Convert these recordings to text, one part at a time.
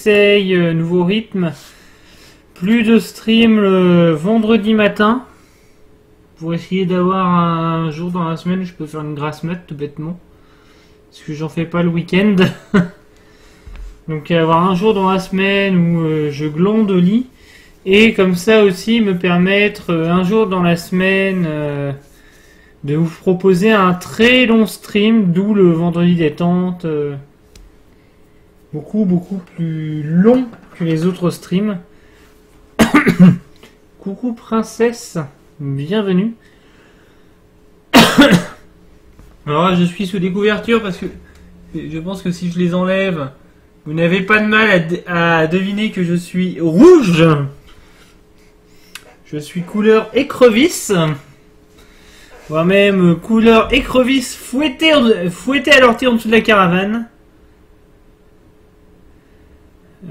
essaye, nouveau rythme. Plus de stream le vendredi matin. Pour essayer d'avoir un jour dans la semaine où je peux faire une grasse mat tout bêtement. Parce que j'en fais pas le week-end. Donc avoir un jour dans la semaine où je glande au lit. Et comme ça aussi me permettre un jour dans la semaine de vous proposer un très long stream. D'où le vendredi détente. Beaucoup plus long que les autres streams. Coucou princesse. Bienvenue. Alors là, je suis sous des couvertures parce que je pense que si je les enlève, vous n'avez pas de mal à deviner que je suis rouge. Je suis couleur écrevisse. Voire même couleur écrevisse fouettée à l'ortie en dessous de la caravane.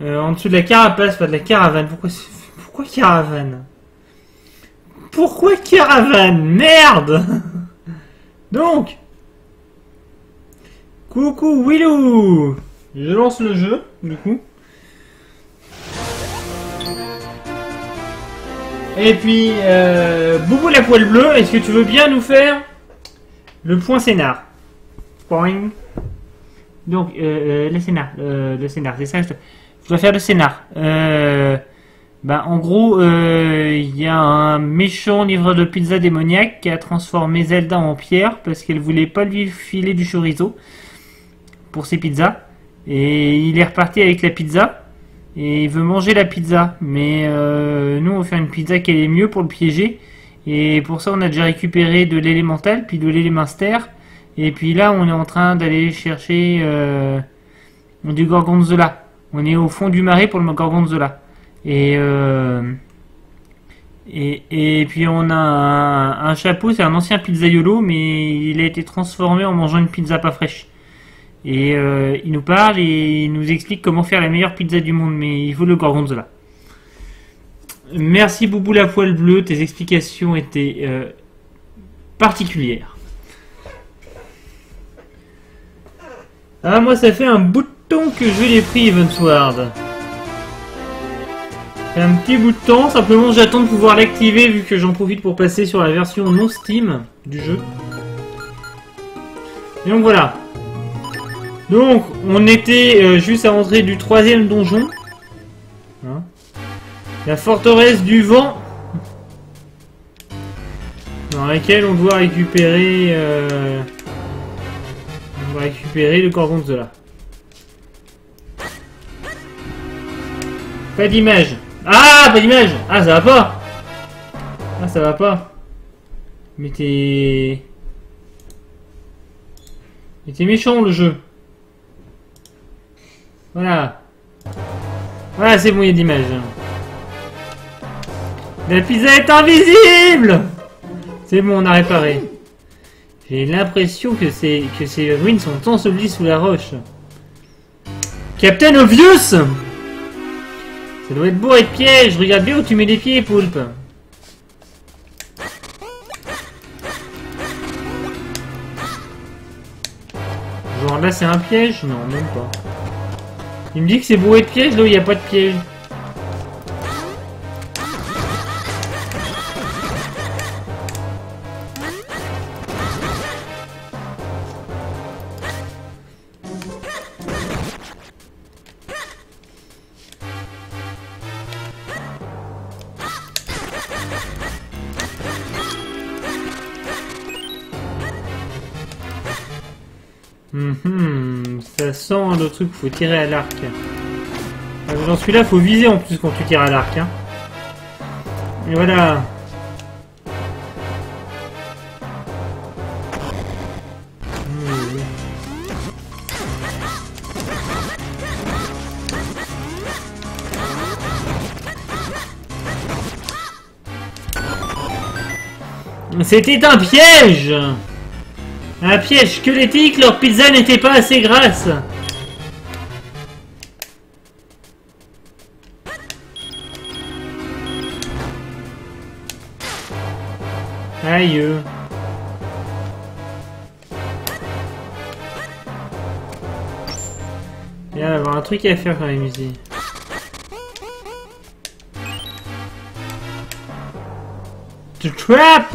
En dessous de la carapace, pas de la caravane. Pourquoi caravane? Pourquoi caravane? Merde. Donc, coucou Willou. Je lance le jeu, du coup. Et puis, Boubou la poêle bleue, est-ce que tu veux bien nous faire le point scénar? Point. Donc, le scénar, c'est ça. Je dois faire le scénar. En gros, il y a un méchant livreur de pizza démoniaque qui a transformé Zelda en pierre parce qu'elle voulait pas lui filer du chorizo pour ses pizzas. Et il est reparti avec la pizza et il veut manger la pizza. Mais nous, on va faire une pizza qui est mieux pour le piéger. Et pour ça, on a déjà récupéré de l'élémental puis de l'élémenter. Et puis là, on est en train d'aller chercher du gorgonzola. On est au fond du marais pour le gorgonzola. Et puis on a un chapeau, c'est un ancien pizzaiolo, mais il a été transformé en mangeant une pizza pas fraîche. Et il nous parle et il nous explique comment faire la meilleure pizza du monde, mais il faut le gorgonzola. Merci Boubou la poêle bleue, tes explications étaient particulières. Ah, moi ça fait un bout de temps que je l'ai pris, Evansward. C'est un petit bout de temps, simplement j'attends de pouvoir l'activer vu que j'en profite pour passer sur la version non Steam du jeu. Et donc voilà. Donc on était juste à l'entrée du 3e donjon. Hein, la forteresse du vent. Dans laquelle on doit récupérer le gorgonzola. Pas d'image. Ah, pas d'image. Ah, ça va pas. Ah, ça va pas. Mais t'es méchant, le jeu. Voilà. Voilà, c'est bon, il y a d'image. La pizza est invisible. C'est bon, on a réparé. J'ai l'impression que ces ruines sont ensevelies sous la roche. Captain Obvious. Ça doit être bourré de pièges, regarde bien où tu mets les pieds, poulpe. Genre là c'est un piège? Non, même pas. Il me dit que c'est bourré de pièges, là où il n'y a pas de piège. Ça sent le truc, faut tirer à l'arc. Dans celui-là, faut viser en plus quand tu tires à l'arc. Hein. Et voilà. C'était un piège! Un piège squelettique, leur pizza n'était pas assez grasse. Aïe. Il va y avoir un truc à faire quand même ici. The trap!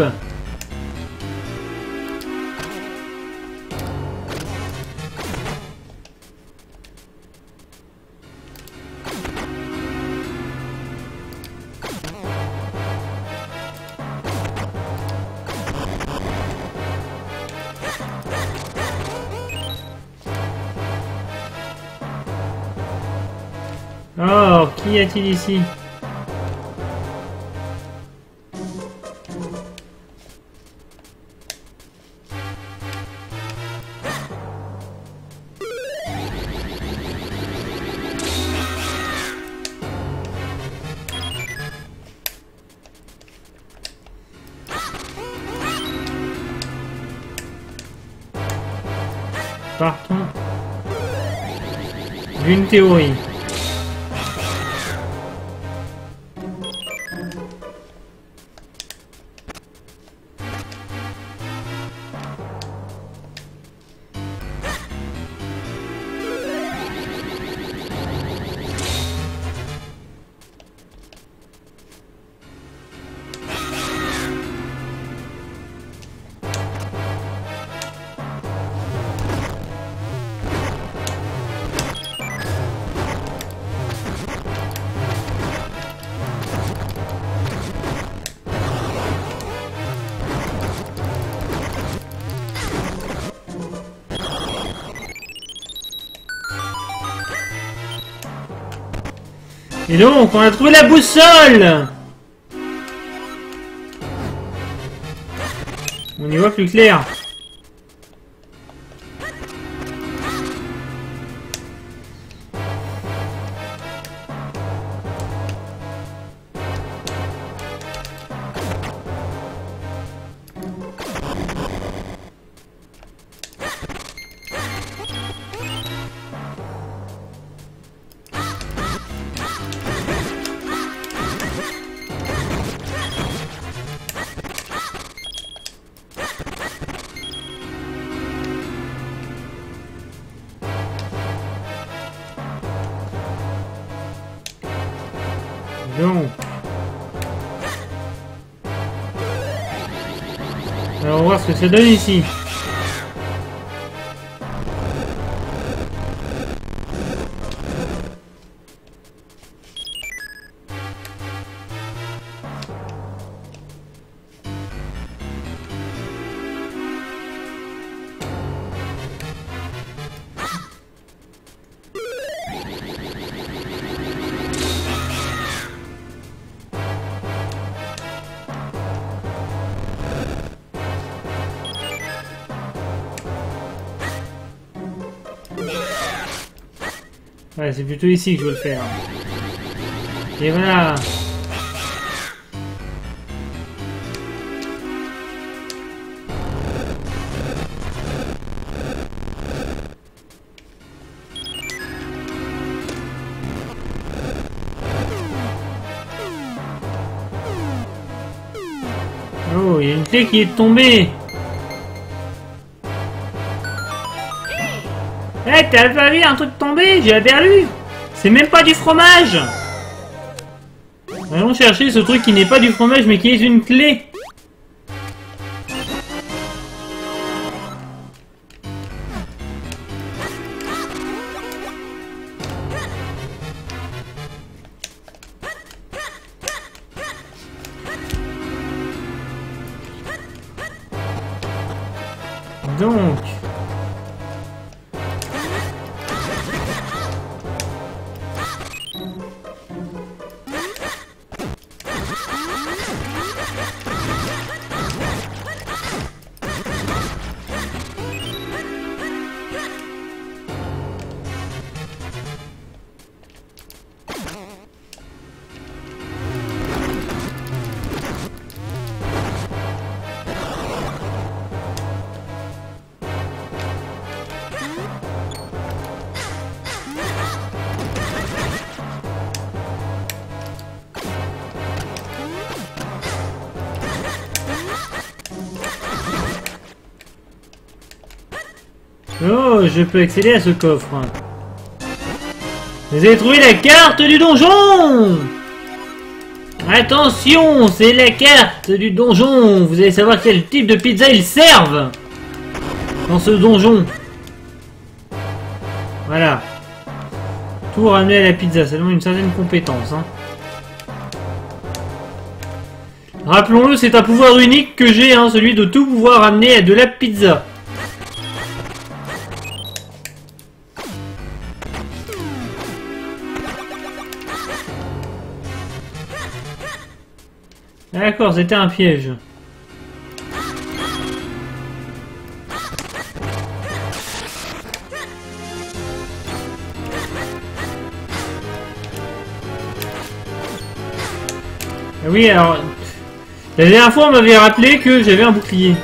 Oh, qu'y a-t-il ici? Partons d'une théorie. Et donc, on a trouvé la boussole! On y voit plus clair. Donc. Alors on va voir ce que ça donne ici. Ouais, c'est plutôt ici que je veux le faire. Et voilà. Oh, il y a une clé qui est tombée. Eh, t'as pas vu un truc tomber? J'ai aperçu. C'est même pas du fromage. Allons chercher ce truc qui n'est pas du fromage mais qui est une clé. Donc... Oh, je peux accéder à ce coffre. Vous avez trouvé la carte du donjon! Attention, c'est la carte du donjon. Vous allez savoir quel type de pizza ils servent dans ce donjon. Voilà. Tout ramener à la pizza, ça demande une certaine compétence. Hein. Rappelons-le, c'est un pouvoir unique que j'ai, hein, celui de tout pouvoir ramener à de la pizza. D'accord, c'était un piège. Oui, alors... La dernière fois, on m'avait rappelé que j'avais un bouclier.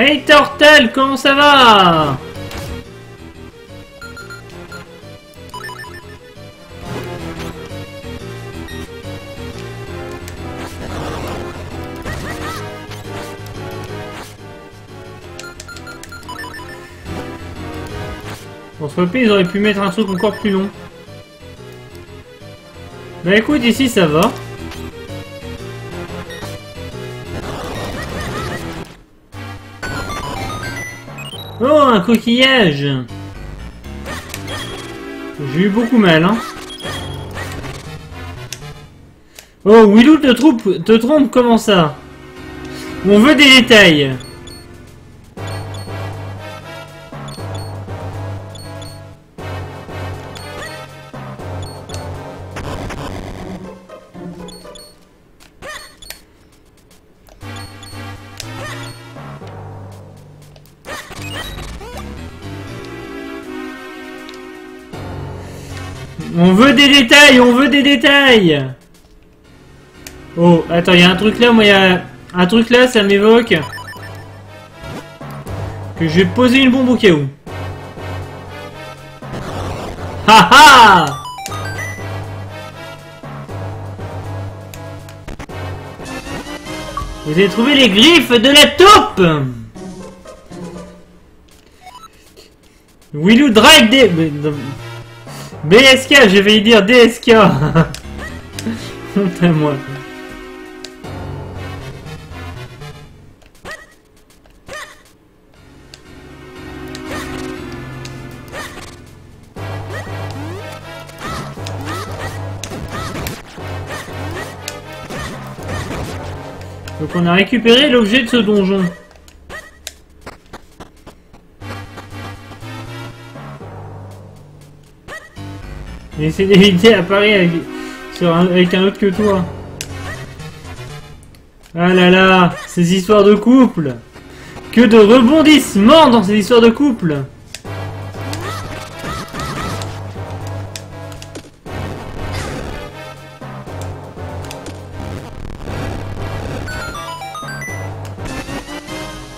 Hey Tortel, comment ça va? Pour ce pays, ils auraient pu mettre un truc encore plus long. Bah écoute, ici ça va. Oh, un coquillage! J'ai eu beaucoup mal, hein. Oh, Willou te trompe, comment ça? On veut des détails. On veut des détails, on veut des détails. Oh, attends, il y a un truc là, moi il y a un truc là, ça m'évoque que je vais poser une bombe au cas où. Ha ha! Vous avez trouvé les griffes de la taupe! Willou Drive des... BSK, je vais y dire DSK. Honte à moi. Donc on a récupéré l'objet de ce donjon. Et essaie d'éviter à Paris avec un autre que toi. Ah là là, ces histoires de couple. Que de rebondissements dans ces histoires de couple.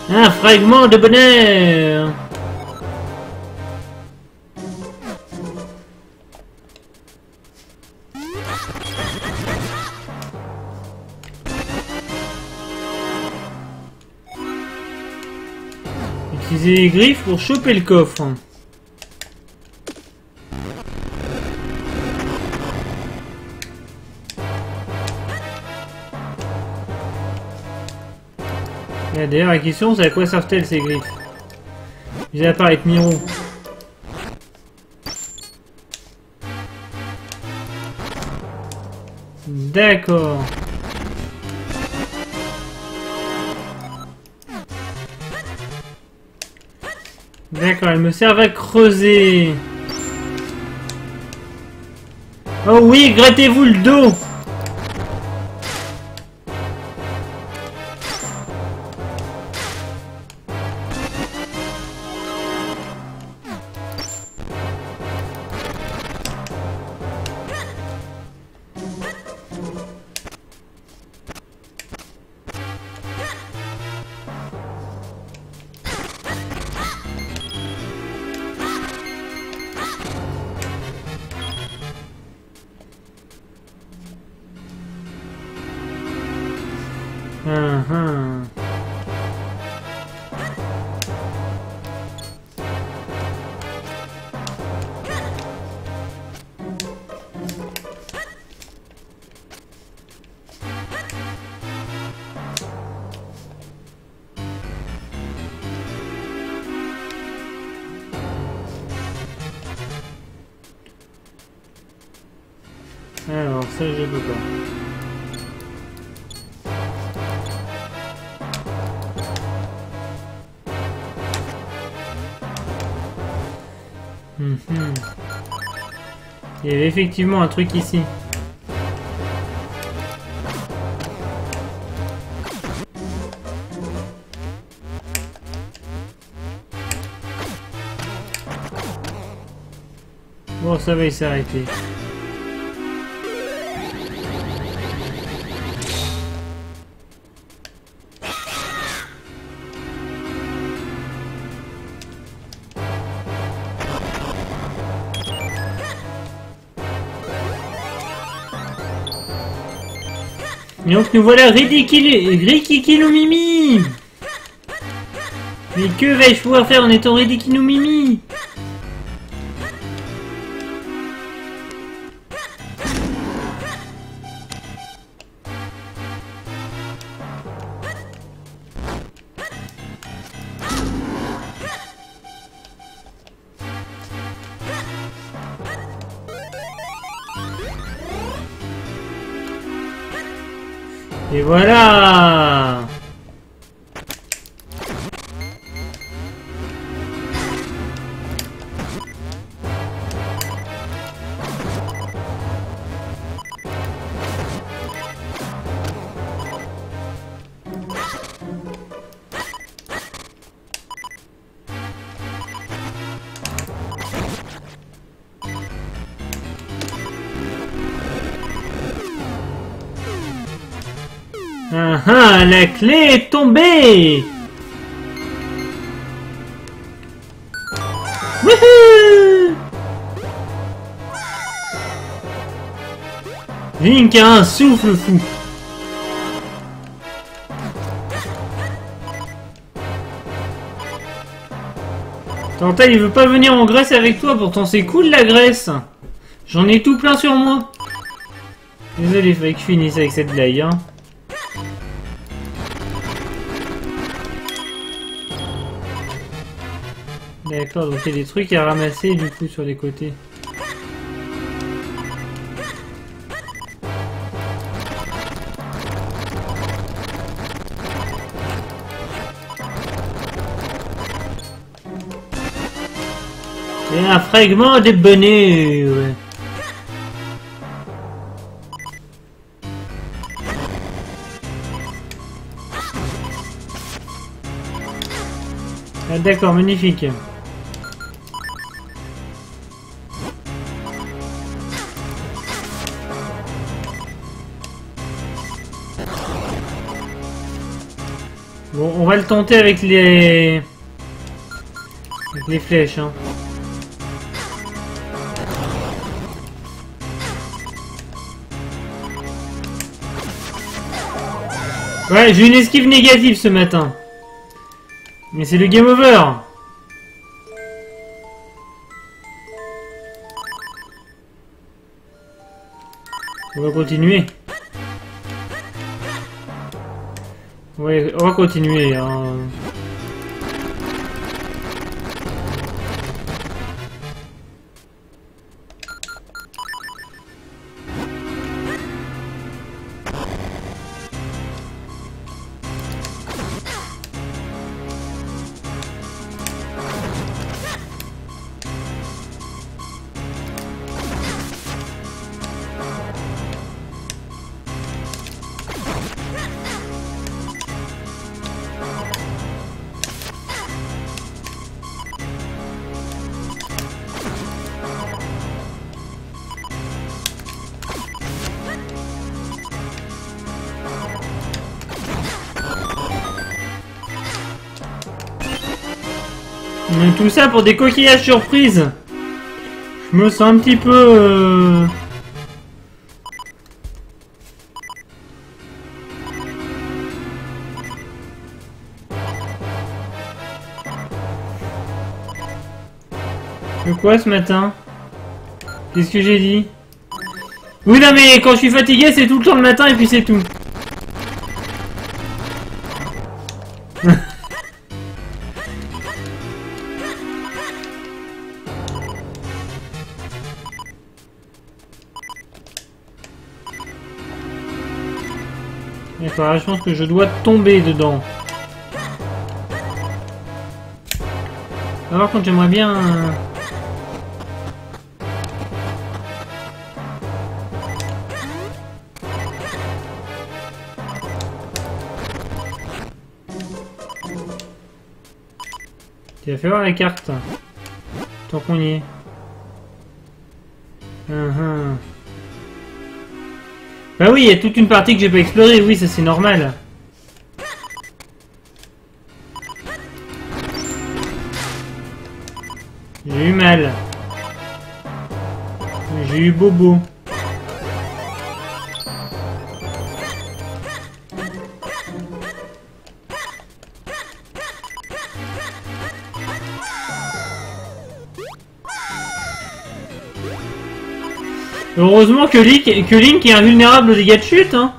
Un fragment de bonheur. Utiliser les griffes pour choper le coffre. Et d'ailleurs la question c'est à quoi servent-elles ces griffes? Mis à part avec Miro. D'accord. D'accord, elles me servent à creuser. Oh oui, grattez-vous le dos. Ah. Alors ça je peux pas. Il y avait effectivement un truc ici. Bon, ça va, il s'est arrêté. Et donc nous voilà Ridiculumimi. Mais que vais-je pouvoir faire en étant Ridiculumimi? Et voilà. Ah ah, la clé est tombée. Wouhou! Link a un souffle fou. Tantal, il veut pas venir en Grèce avec toi, pourtant c'est cool la Grèce. J'en ai tout plein sur moi. Désolé, il fallait que je finisse avec cette blague, hein. D'accord, donc il y a des trucs à ramasser du coup sur les côtés. Et un fragment de bonheur. Ah, d'accord, magnifique. Bon, on va le tenter avec les flèches, hein. Ouais, j'ai une esquive négative ce matin. Mais c'est le game over. On va continuer. Ouais, on va continuer, hein. Mais tout ça pour des coquillages surprises. Je me sens un petit peu... De quoi ce matin? Qu'est-ce que j'ai dit? Oui, non, mais quand je suis fatigué, c'est tout le temps le matin et puis c'est tout. D'accord, je pense que je dois tomber dedans. Alors, quand j'aimerais bien... Tu vas faire voir la carte. Tant qu'on y est. Bah oui, il y a toute une partie que j'ai pas explorée. Oui, ça c'est normal. J'ai eu mal. J'ai eu bobo. Heureusement que Link est invulnérable aux dégâts de chute, hein.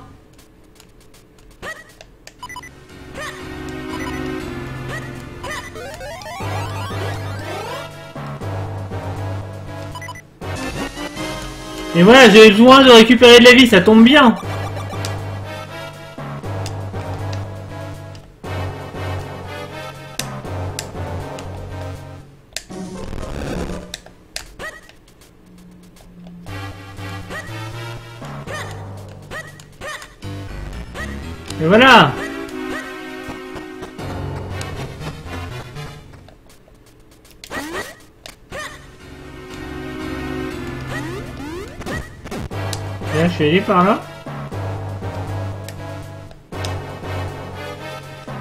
Et voilà, j'ai besoin de récupérer de la vie, ça tombe bien. Et voilà. Là, je suis allé par là.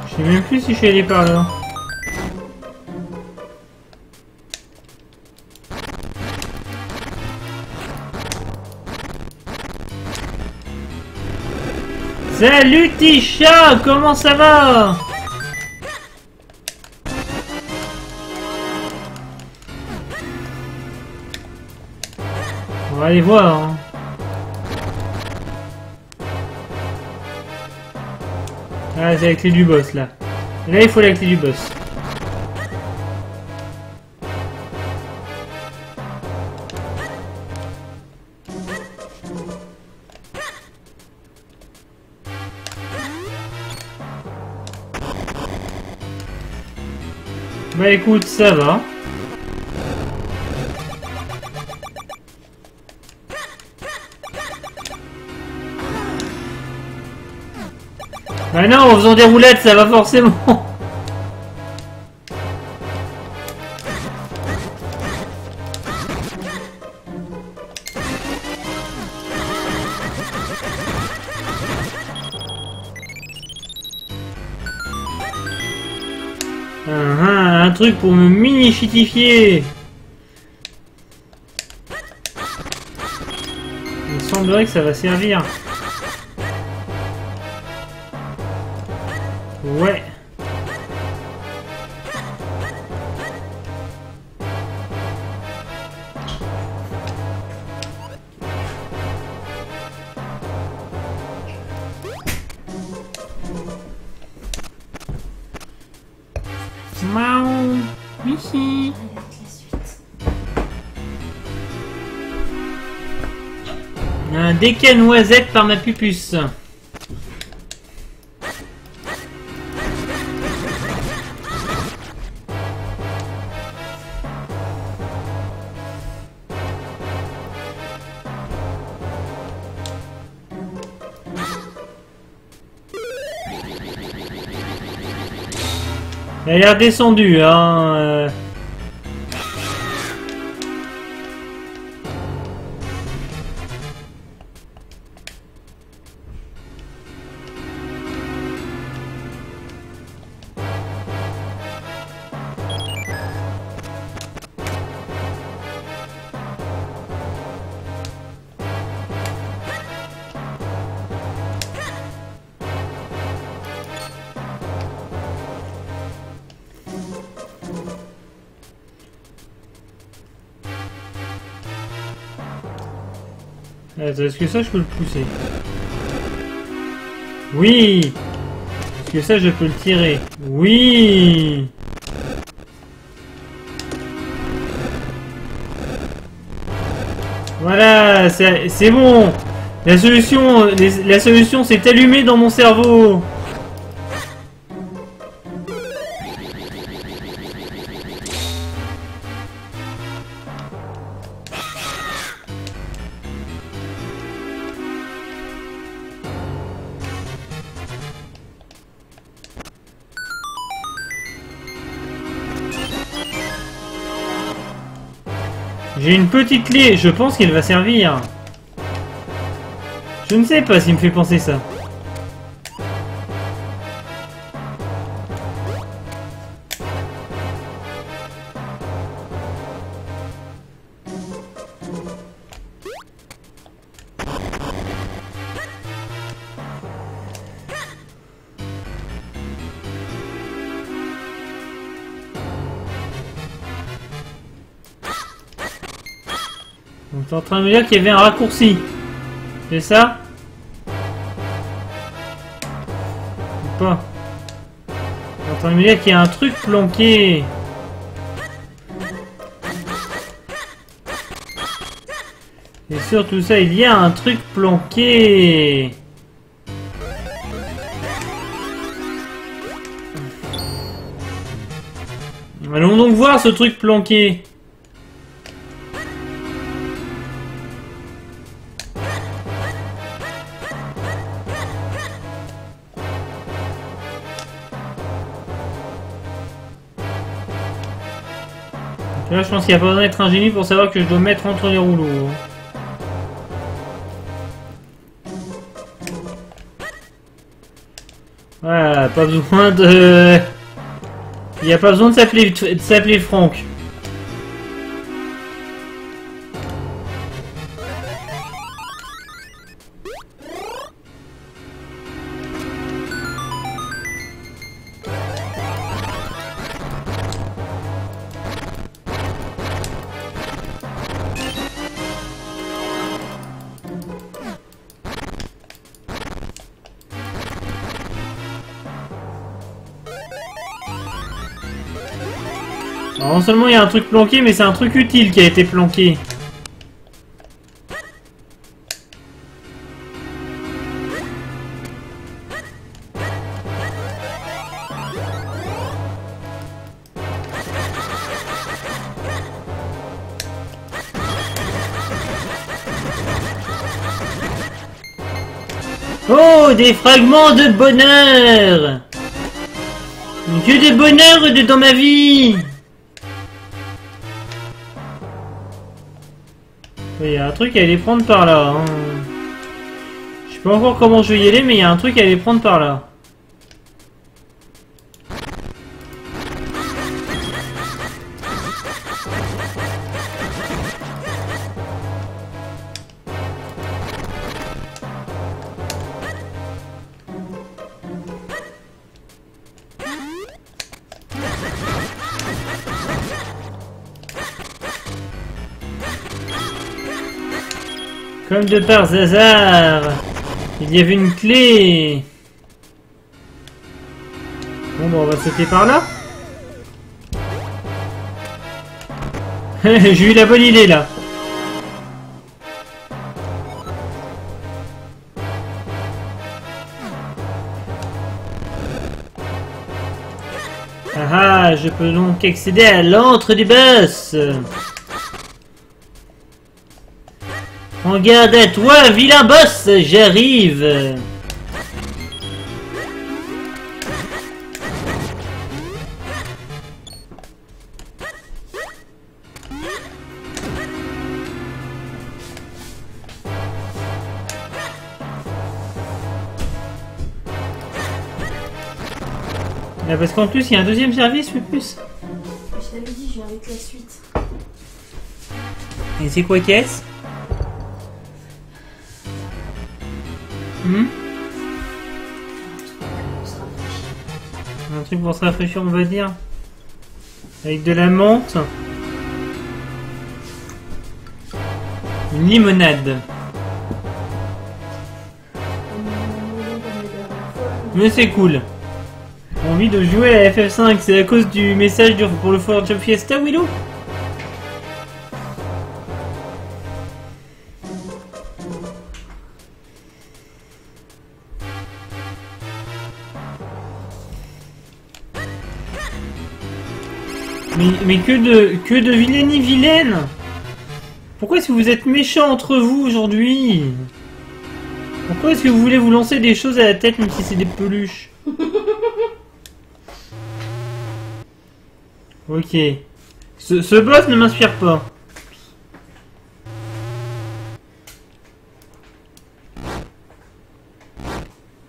Je sais même plus si je suis allé par là. Salut Tisha, comment ça va? On va aller voir. Hein. Ah, c'est la clé du boss là. Là, il faut la clé du boss. Bah écoute, ça va. Bah non, en faisant des roulettes, ça va forcément. Un truc pour me mini-chitifier. Il me semblerait que ça va servir. Ouais. Miaou. Ici. Un déca noisette par ma pupus. Elle est redescendue, hein. Attends, est-ce que ça je peux le pousser? Oui. Est-ce que ça je peux le tirer? Oui. Voilà, c'est bon. La solution s'est allumée dans mon cerveau. J'ai une petite clé, je pense qu'elle va servir. Je ne sais pas s'il me fait penser ça. Donc t'es en train de me dire qu'il y avait un raccourci. C'est ça? Ou pas? T'es en train de me dire qu'il y a un truc planqué. Et sur tout ça, il y a un truc planqué. Allons donc voir ce truc planqué. Là, je pense qu'il n'y a pas besoin d'être un génie pour savoir que je dois me mettre entre les rouleaux. Voilà, pas besoin de... Il n'y a pas besoin de s'appeler Franck. Alors, non seulement il y a un truc planqué, mais c'est un truc utile qui a été planqué. Oh, des fragments de bonheur! Que de bonheur dans ma vie! Il y a un truc à aller prendre par là. Hein. Je sais pas encore comment je vais y aller, mais il y a un truc à aller prendre par là. Comme de par hasard, il y avait une clé. Bon, bah, on va sauter par là. J'ai eu la bonne idée là. Ah ah, je peux donc accéder à l'antre du boss. En garde à toi, vilain boss, j'arrive. Ah, parce qu'en plus, il y a un deuxième service, plus. Je t'avais dit, je viens avec la suite. Et c'est quoi qu'est-ce? Un truc pour se rafraîchir, on va dire. Avec de la menthe. Une limonade. Mais c'est cool. Envie de jouer à FF5, c'est à cause du message pour le Forge Fiesta, Willow? Mais que de vilaine vilaine. Pourquoi est-ce que vous êtes méchants entre vous aujourd'hui? Pourquoi est-ce que vous voulez vous lancer des choses à la tête même si c'est des peluches? Ok. Ce boss ne m'inspire pas.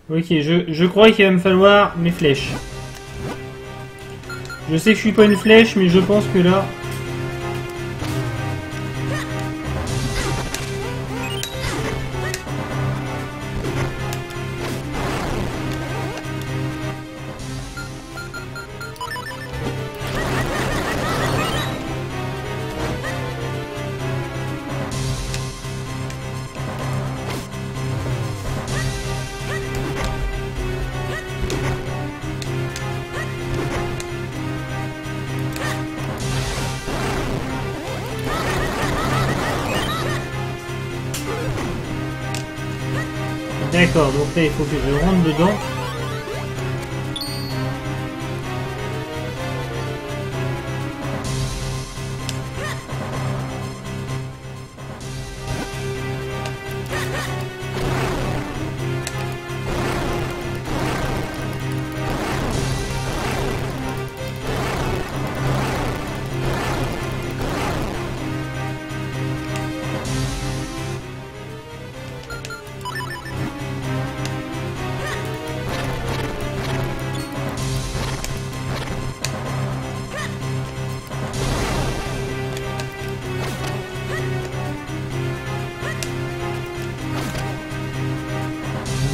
Ok, je crois qu'il va me falloir mes flèches. Je sais que je suis pas une flèche, mais je pense que là... D'accord, donc là il faut que je rentre dedans.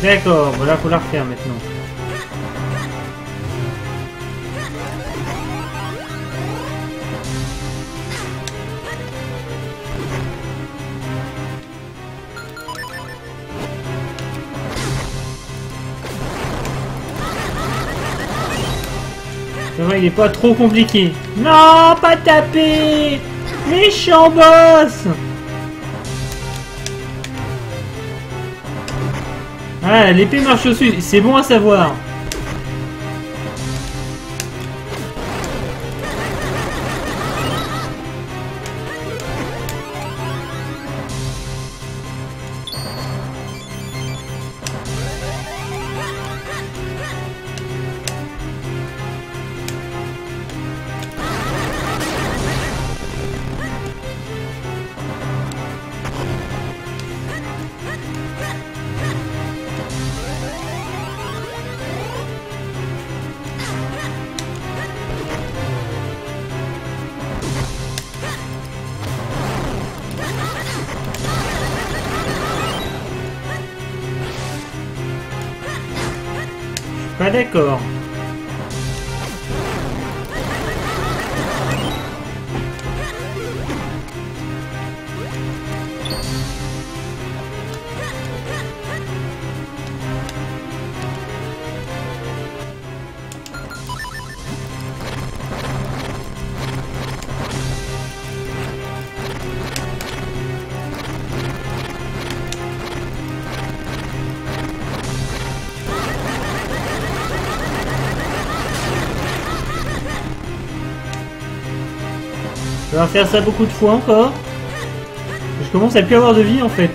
D'accord, voilà, faut la refaire maintenant. Ça va, il est pas trop compliqué. Non, pas taper! Méchant boss! Ah, l'épée marche dessus, c'est bon à savoir. Pas d'accord. Je vais faire ça beaucoup de fois encore. Je commence à plus avoir de vie en fait.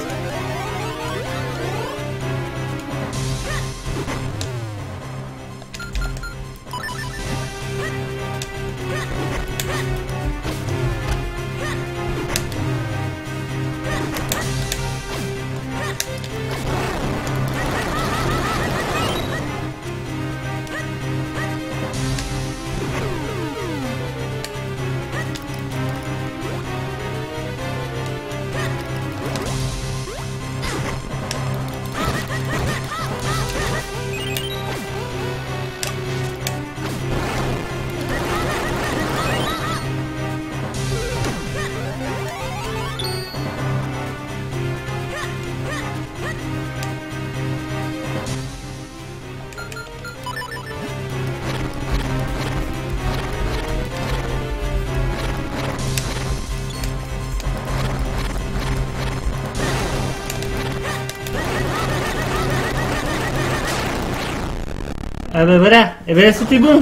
Ah bah voilà, et ben là c'était bon.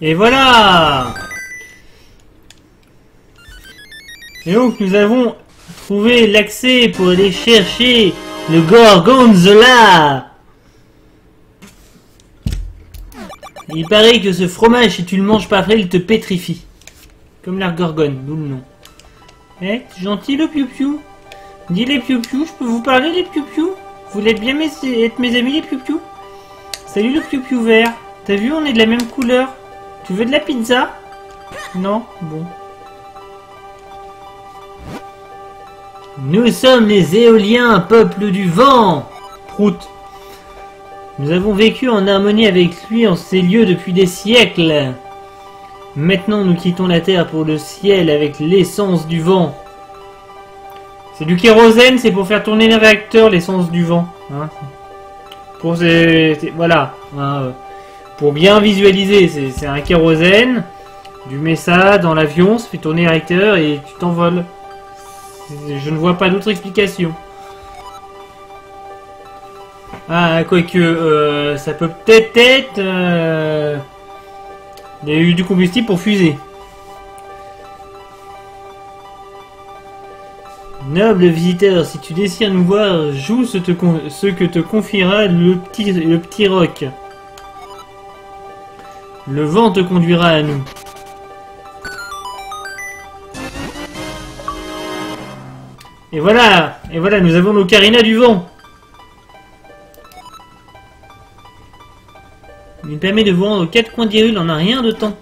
Et voilà. Et donc nous avons trouvé l'accès pour aller chercher le gorgonzola. Il paraît que ce fromage, si tu le manges pas frais, il te pétrifie. Comme la gorgone, d'où le nom. Eh, gentil le piou-piou. Dis les piou-piou, je peux vous parler les piou-piou? Vous voulez bien être mes amis les piou-piou? Salut le piou-piou vert. T'as vu, on est de la même couleur. Tu veux de la pizza? Non? Bon. Nous sommes les éoliens, peuple du vent. Prout. Nous avons vécu en harmonie avec lui en ces lieux depuis des siècles. Maintenant, nous quittons la terre pour le ciel avec l'essence du vent. C'est du kérosène, c'est pour faire tourner les réacteurs, l'essence du vent. Hein, pour voilà. Hein, pour bien visualiser, c'est un kérosène. Tu mets ça dans l'avion, ça fait tourner les réacteurs et tu t'envoles. Je ne vois pas d'autre explication. Ah, quoique, ça peut peut-être être... il y a eu du combustible pour fuser. Noble visiteur, si tu désires nous voir, joue ce que te confiera le petit roc. Le vent te conduira à nous. Et voilà, nous avons l'ocarina du vent. Il permet de voir aux quatre coins d'Hyrule en un rien de temps.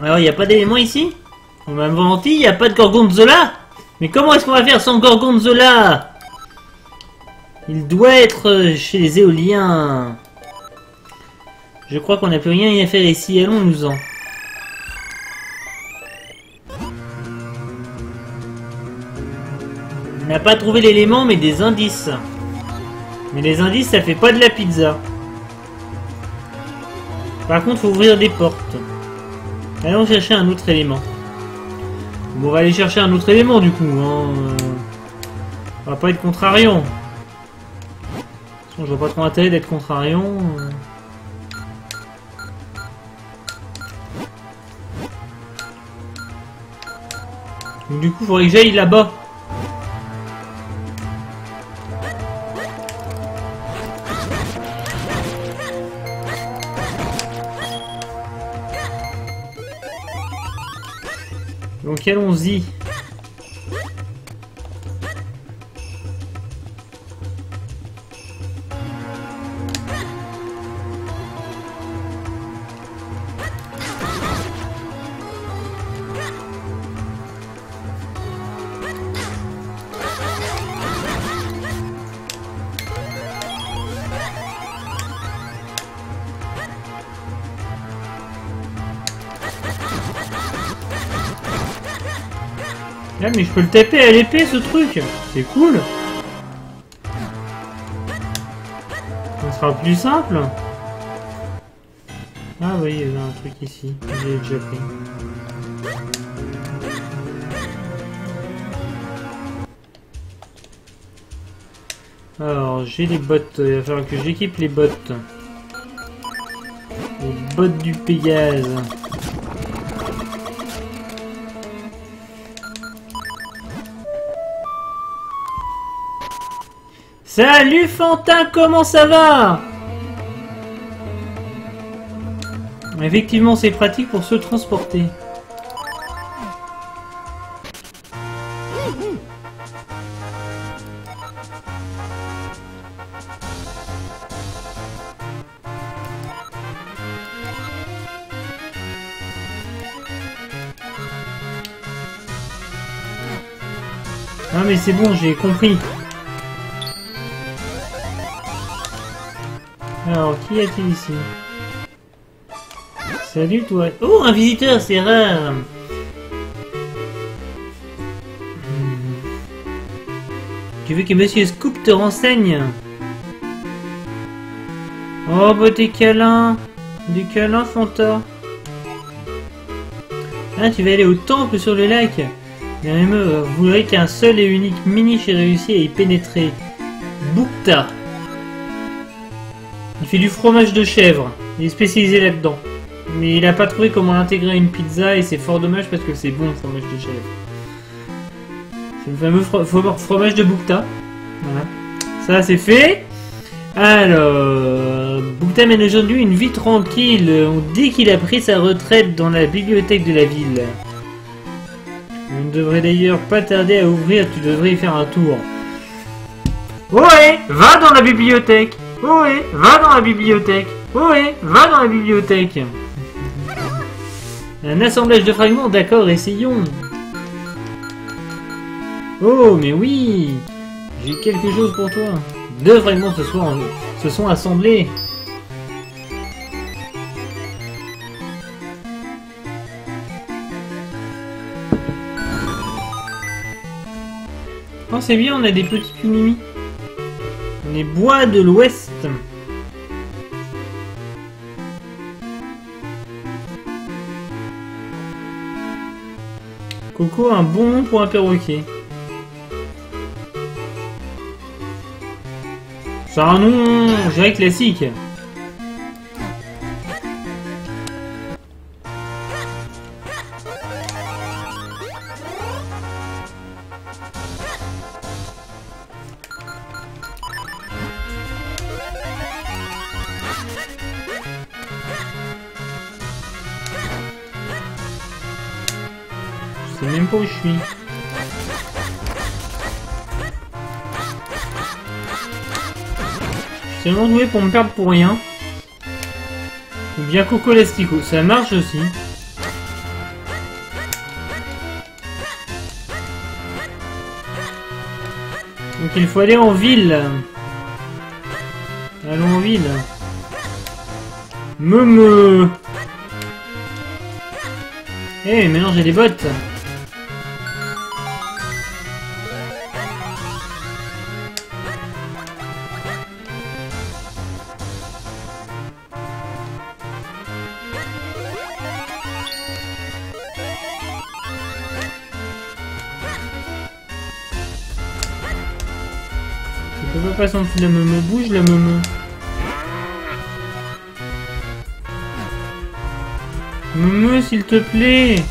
Alors, il n'y a pas d'éléments ici? On m'a menti, il n'y a pas de gorgonzola? Mais comment est-ce qu'on va faire sans gorgonzola? Il doit être chez les éoliens. Je crois qu'on n'a plus rien à faire ici, allons-nous-en. On n'a pas trouvé l'élément, mais des indices. Mais les indices, ça fait pas de la pizza. Par contre, faut ouvrir des portes. Allons chercher un autre élément. Bon, on va aller chercher un autre élément du coup. Hein. On va pas être contrariant. Je vois pas trop intérêt d'être contrariant. Donc, du coup, il faudrait que j'aille là-bas. Donc allons-y. Ah mais je peux le taper à l'épée ce truc. C'est cool. Ça sera plus simple. Ah oui, il y avait un truc ici. J'ai déjà pris. Alors, j'ai les bottes. Il va falloir que j'équipe les bottes. Les bottes du Pégase. Salut Fantin, comment ça va? Effectivement, c'est pratique pour se transporter. Non mais c'est bon, j'ai compris. Alors, qui a-t-il ici? Salut toi. Oh, un visiteur, c'est rare. Tu veux que Monsieur Scoop te renseigne? Oh, bah t'es câlin. Des câlins, Fanta. Ah, tu vas aller au temple sur le lac. Bien vous voudrez qu'un seul et unique Minish ait réussi à y pénétrer. Bukta. Il fait du fromage de chèvre. Il est spécialisé là-dedans. Mais il n'a pas trouvé comment l'intégrer à une pizza et c'est fort dommage parce que c'est bon le fromage de chèvre. C'est le fameux fromage de Bukta. Voilà. Ça c'est fait. Alors, Bukta mène aujourd'hui une vie tranquille. On dit qu'il a pris sa retraite dans la bibliothèque de la ville. On ne devrait d'ailleurs pas tarder à ouvrir, tu devrais y faire un tour. Ouais, va dans la bibliothèque. Ouais, va dans la bibliothèque. Ouais, va dans la bibliothèque. Un assemblage de fragments, d'accord, essayons. Oh, mais oui, j'ai quelque chose pour toi. 2 fragments se sont assemblés. Oh, c'est bien, on a des petits kunimi. Les bois de l'ouest. Coco, un bon nom pour un perroquet. C'est un nom, je dirais, classique. Je sais même pas où je suis. Je suis tellement doué pour me perdre pour rien. Ou bien Coco Lastico, ça marche aussi. Donc il faut aller en ville. Allons en ville. Meme. Eh, maintenant j'ai des bottes. Je peux pas passer en dessous de la meme. Bouge la meme. Meme, s'il te plaît.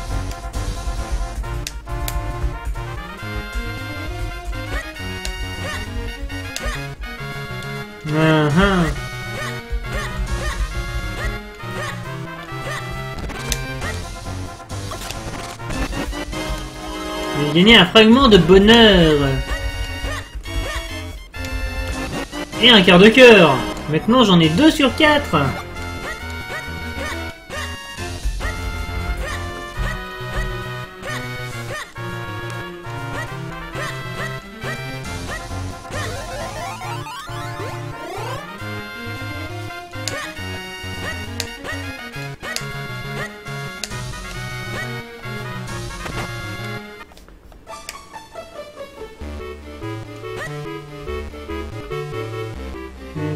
J'ai gagné un fragment de bonheur. Et un quart de cœur. Maintenant j'en ai 2 sur 4.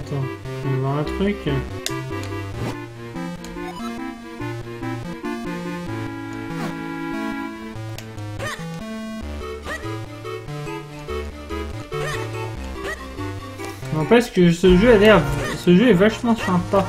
Attends, on va voir un truc. N'empêche que ce jeu a l'air... Ce jeu est vachement sympa.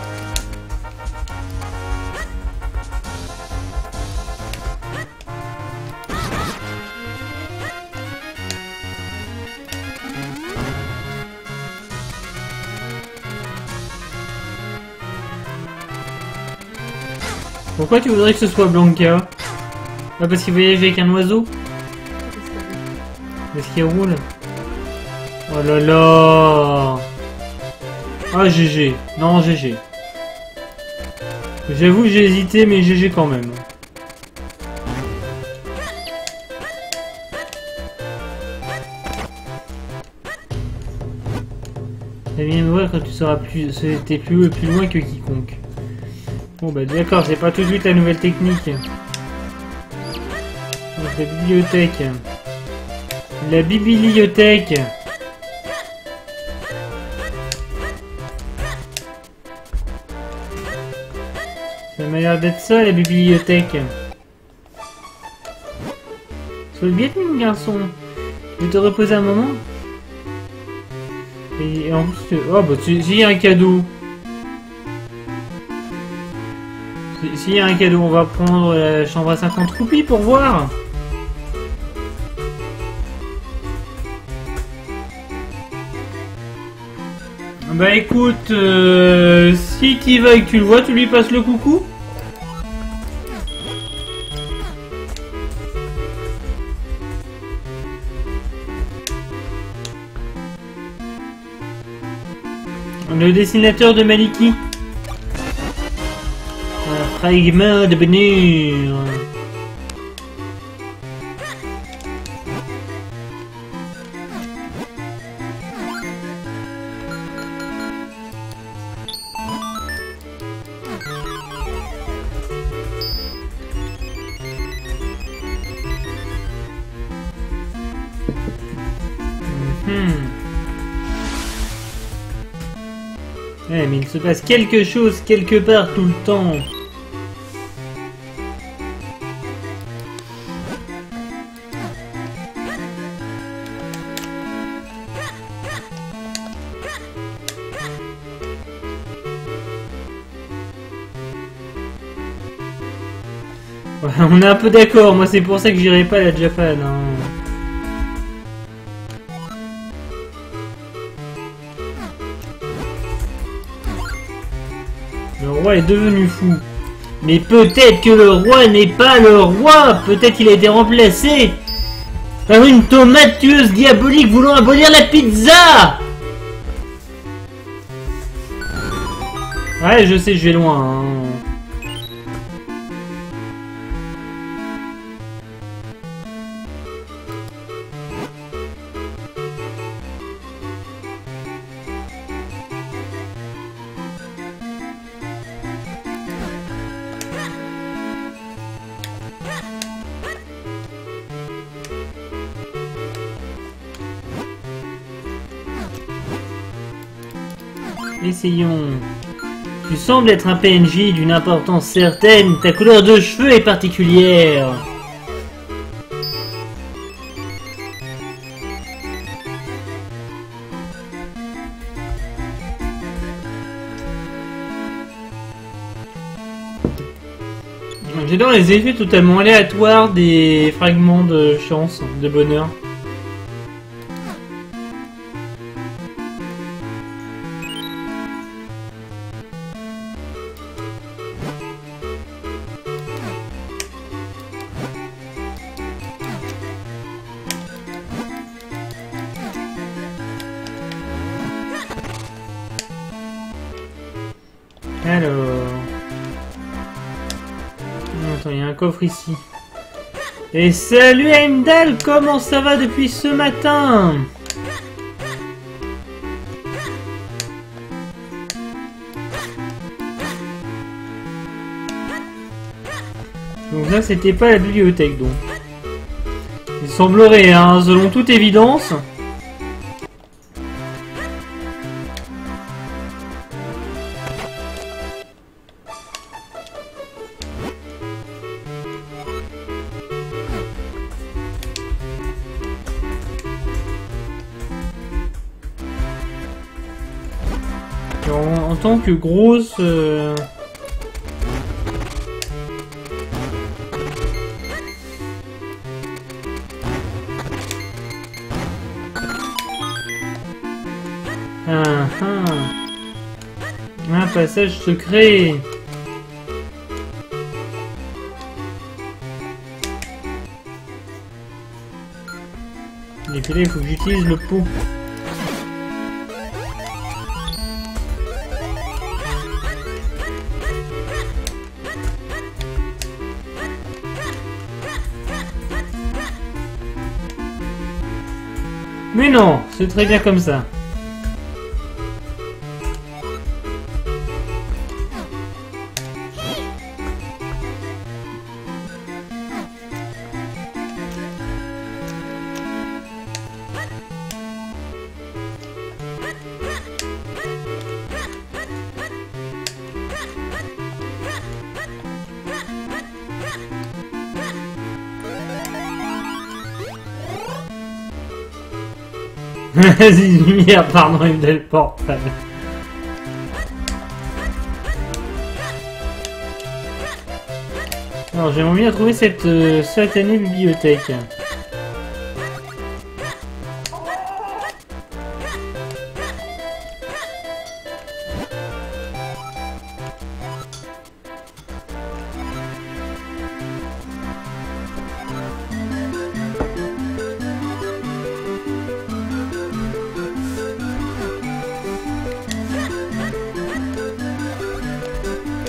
Pourquoi tu voudrais que ce soit Blanca? Ah, parce qu'il voyage avec un oiseau? Parce qu'il roule? Oh là là! Ah, GG. Non, GG. J'avoue, j'ai hésité, mais GG quand même. Ça vient me voir quand tu seras plus... T'es plus loin que quiconque. Bon bah d'accord, c'est pas tout de suite la nouvelle technique. Donc, la bibliothèque. La bibliothèque. Ça m'a l'air d'être ça la bibliothèque. faut bien, mon garçon. Je vais te reposer un moment. Et en plus, oh bah s'il y a un cadeau. S'il y a un cadeau, on va prendre la chambre à 50 roupies pour voir. Bah écoute, si t'y vas et que tu le vois, tu lui passes le coucou. Le dessinateur de Maliki. Un fragment de bonheur. Ouais, mais il se passe quelque chose quelque part tout le temps. Ouais, on est un peu d'accord, moi c'est pour ça que j'irai pas à la Japan. Hein. Le roi est devenu fou. Mais peut-être que le roi n'est pas le roi. Peut-être qu'il a été remplacé par une tomate tueuse diabolique voulant abolir la pizza. Ouais, je sais, je vais loin. Hein. Essayons. Tu sembles être un PNJ d'une importance certaine. Ta couleur de cheveux est particulière. J'adore les effets totalement aléatoires des fragments de chance, de bonheur. Alors... Attends, il y a un coffre ici. Et salut Heimdall, comment ça va depuis ce matin? Donc là, c'était pas la bibliothèque, donc. Il semblerait, hein, selon toute évidence... En tant que grosse... Un passage secret. Et puis là, il faut que j'utilise le pot. Mais non, c'est très bien comme ça. Vas-y, lumière, pardon, il me donne le portable. Alors, j'aimerais bien trouver cette satanée bibliothèque.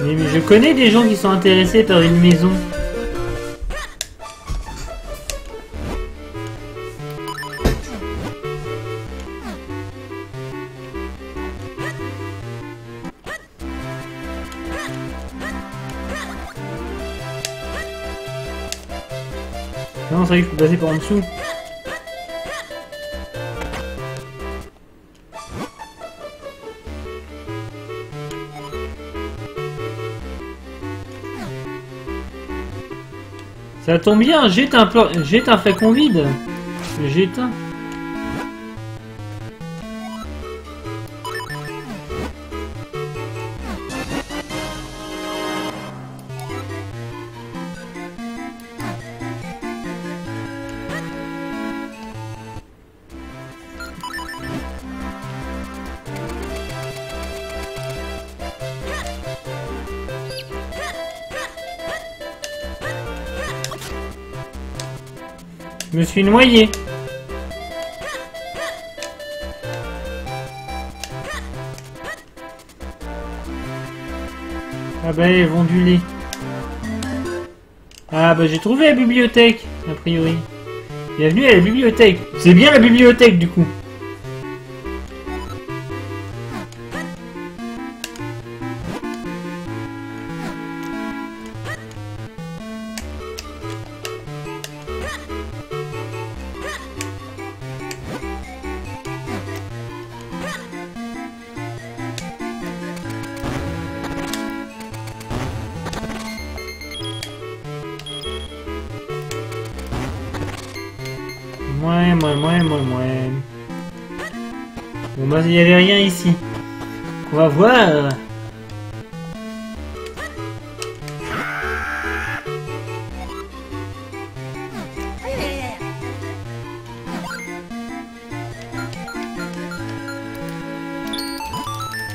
Mais je connais des gens qui sont intéressés par une maison. Non, c'est vrai qu'il faut passer par en dessous. Ça tombe bien, jette un flacon vide. Jette un. Je me suis noyé. Ah bah ils vont du lait. Ah bah j'ai trouvé la bibliothèque, a priori. Bienvenue à la bibliothèque. C'est bien la bibliothèque du coup. Ouais. Bon bah il n'y avait rien ici. On va voir.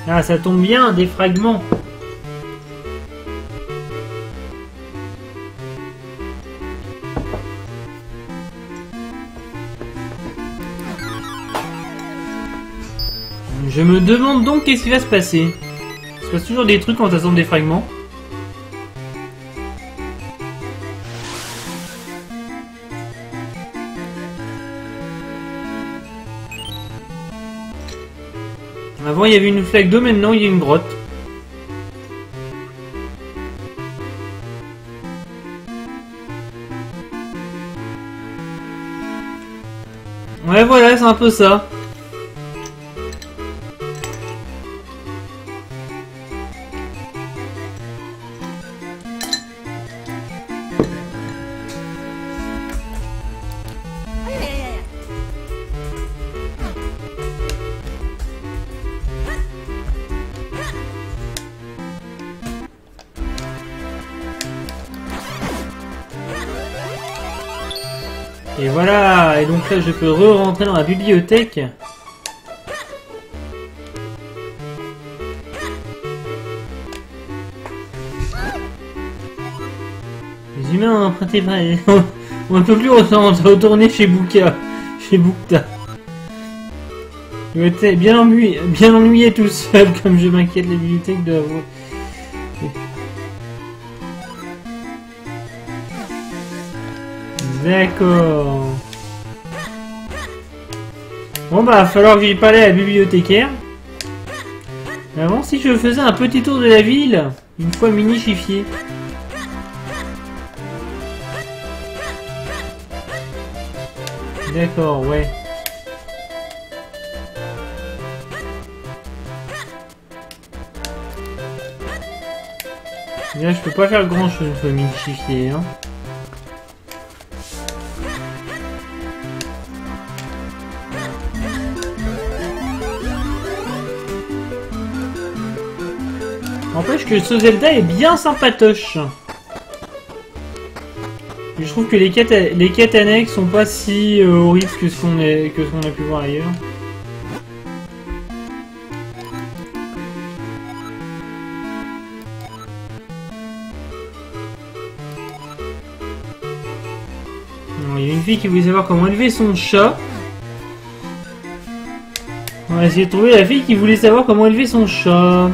Ah ça tombe bien, des fragments. Je me demande donc qu'est-ce qui va se passer. Il se passe toujours des trucs quand t'assembles des fragments. Avant il y avait une flaque d'eau, maintenant il y a une grotte. Ouais voilà, c'est un peu ça. Et voilà, et donc là je peux re-rentrer dans la bibliothèque. Les humains ont emprunté... On ne peut plus retourner chez Bouka. Chez Boukta. Je m'étais bien ennuyé tout seul, comme je m'inquiète la bibliothèque de avoir... D'accord. Bon bah, va falloir que j'y parle à la bibliothécaire. Avant, si je faisais un petit tour de la ville, une fois mini-chifié. D'accord, ouais. Là, je peux pas faire grand chose une fois mini-chifié, hein. N'empêche que ce Zelda est bien sympatoche. Et je trouve que les quêtes annexes sont pas si horribles que ce qu'on a pu voir ailleurs. Il y a une fille qui voulait savoir comment élever son chat. On va essayer de trouver la fille qui voulait savoir comment élever son chat.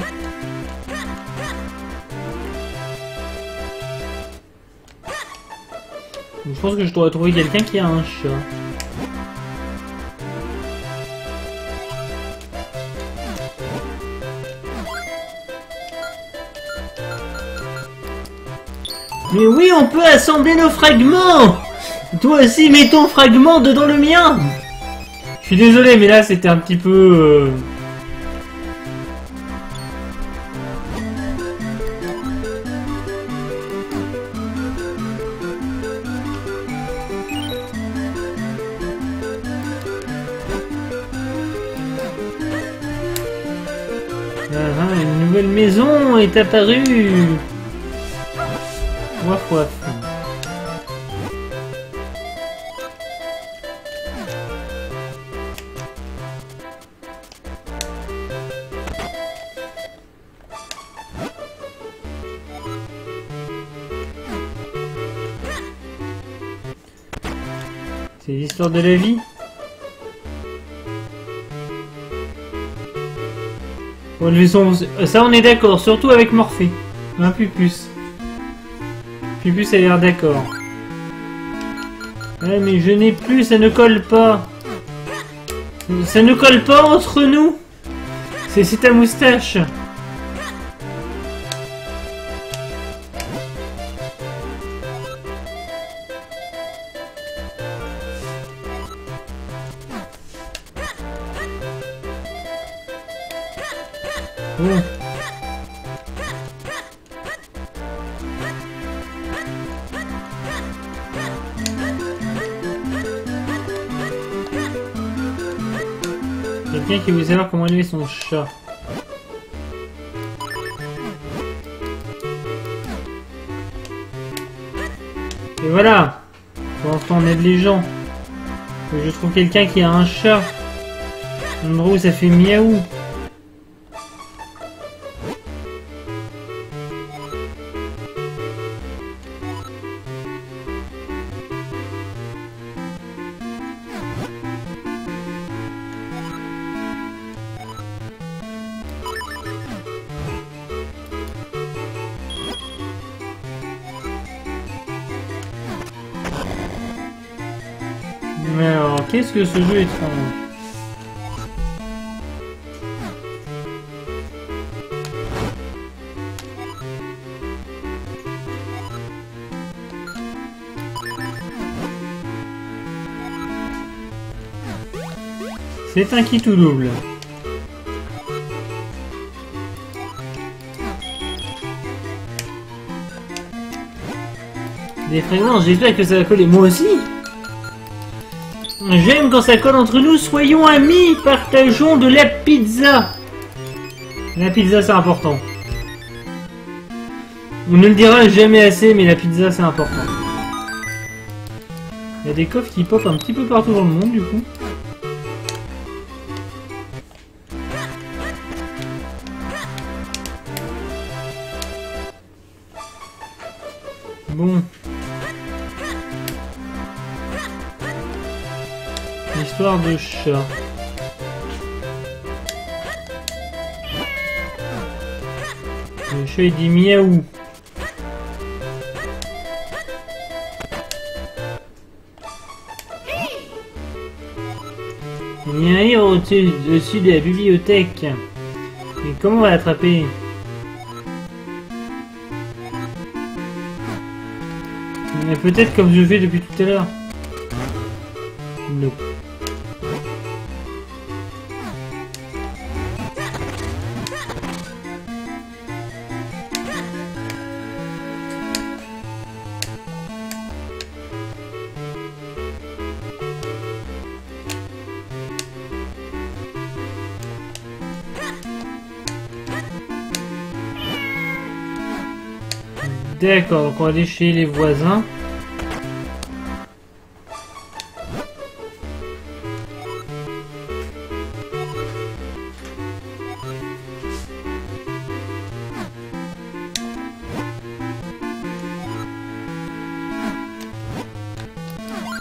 Je pense que je dois trouver quelqu'un qui a un chat. Mais oui, on peut assembler nos fragments! Toi aussi, mets ton fragment dedans le mien! Je suis désolé, mais là, c'était un petit peu... une nouvelle maison est apparue! Waf waf. C'est l'histoire de la vie. Bon, ça on est d'accord, surtout avec Morphée. Un Pupus. Pupus a l'air d'accord. Ouais, mais je n'ai plus, ça ne colle pas. Ça ne colle pas entre nous. C'est ta moustache. Bon. Quelqu'un qui veut savoir comment élever son chat. Et voilà. Pour l'instant on aide les gens. Faut que je trouve quelqu'un qui a un chat. Un endroit où ça fait miaou. Mais alors, qu'est-ce que ce jeu est étrange? C'est un kit ou double. Des fragments, j'espère que ça va coller. Moi aussi. J'aime quand ça colle entre nous, soyons amis, partageons de la pizza. La pizza c'est important. On ne le dira jamais assez, mais la pizza c'est important. Il y a des coffres qui popent un petit peu partout dans le monde du coup. Bon. Histoire de chat. Le chat il dit miaou. Il y a un livre au-dessus de la bibliothèque. Mais comment on va l'attraper? Peut-être comme je fais depuis tout à l'heure. Non. D'accord, donc on va aller chez les voisins.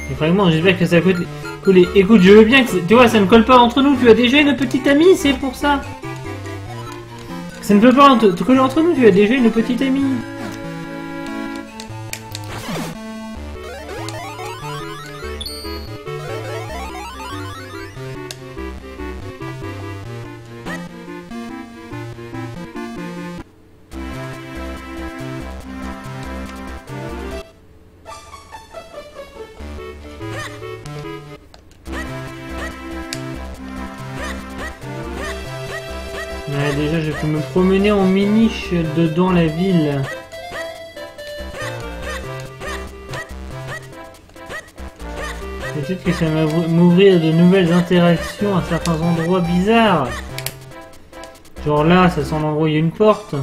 Les fragments, j'espère que ça coûte coller. Écoute, je veux bien que tu vois, ça ne colle pas entre nous. Tu as déjà une petite amie, c'est pour ça. Ça ne peut pas te coller entre nous. Tu as déjà une petite amie. Ouais, déjà, je peux me promener en miniche dedans la ville. Peut-être que ça va m'ouvrir de nouvelles interactions à certains endroits bizarres. Genre là, ça sent l'endroit où il y a une porte.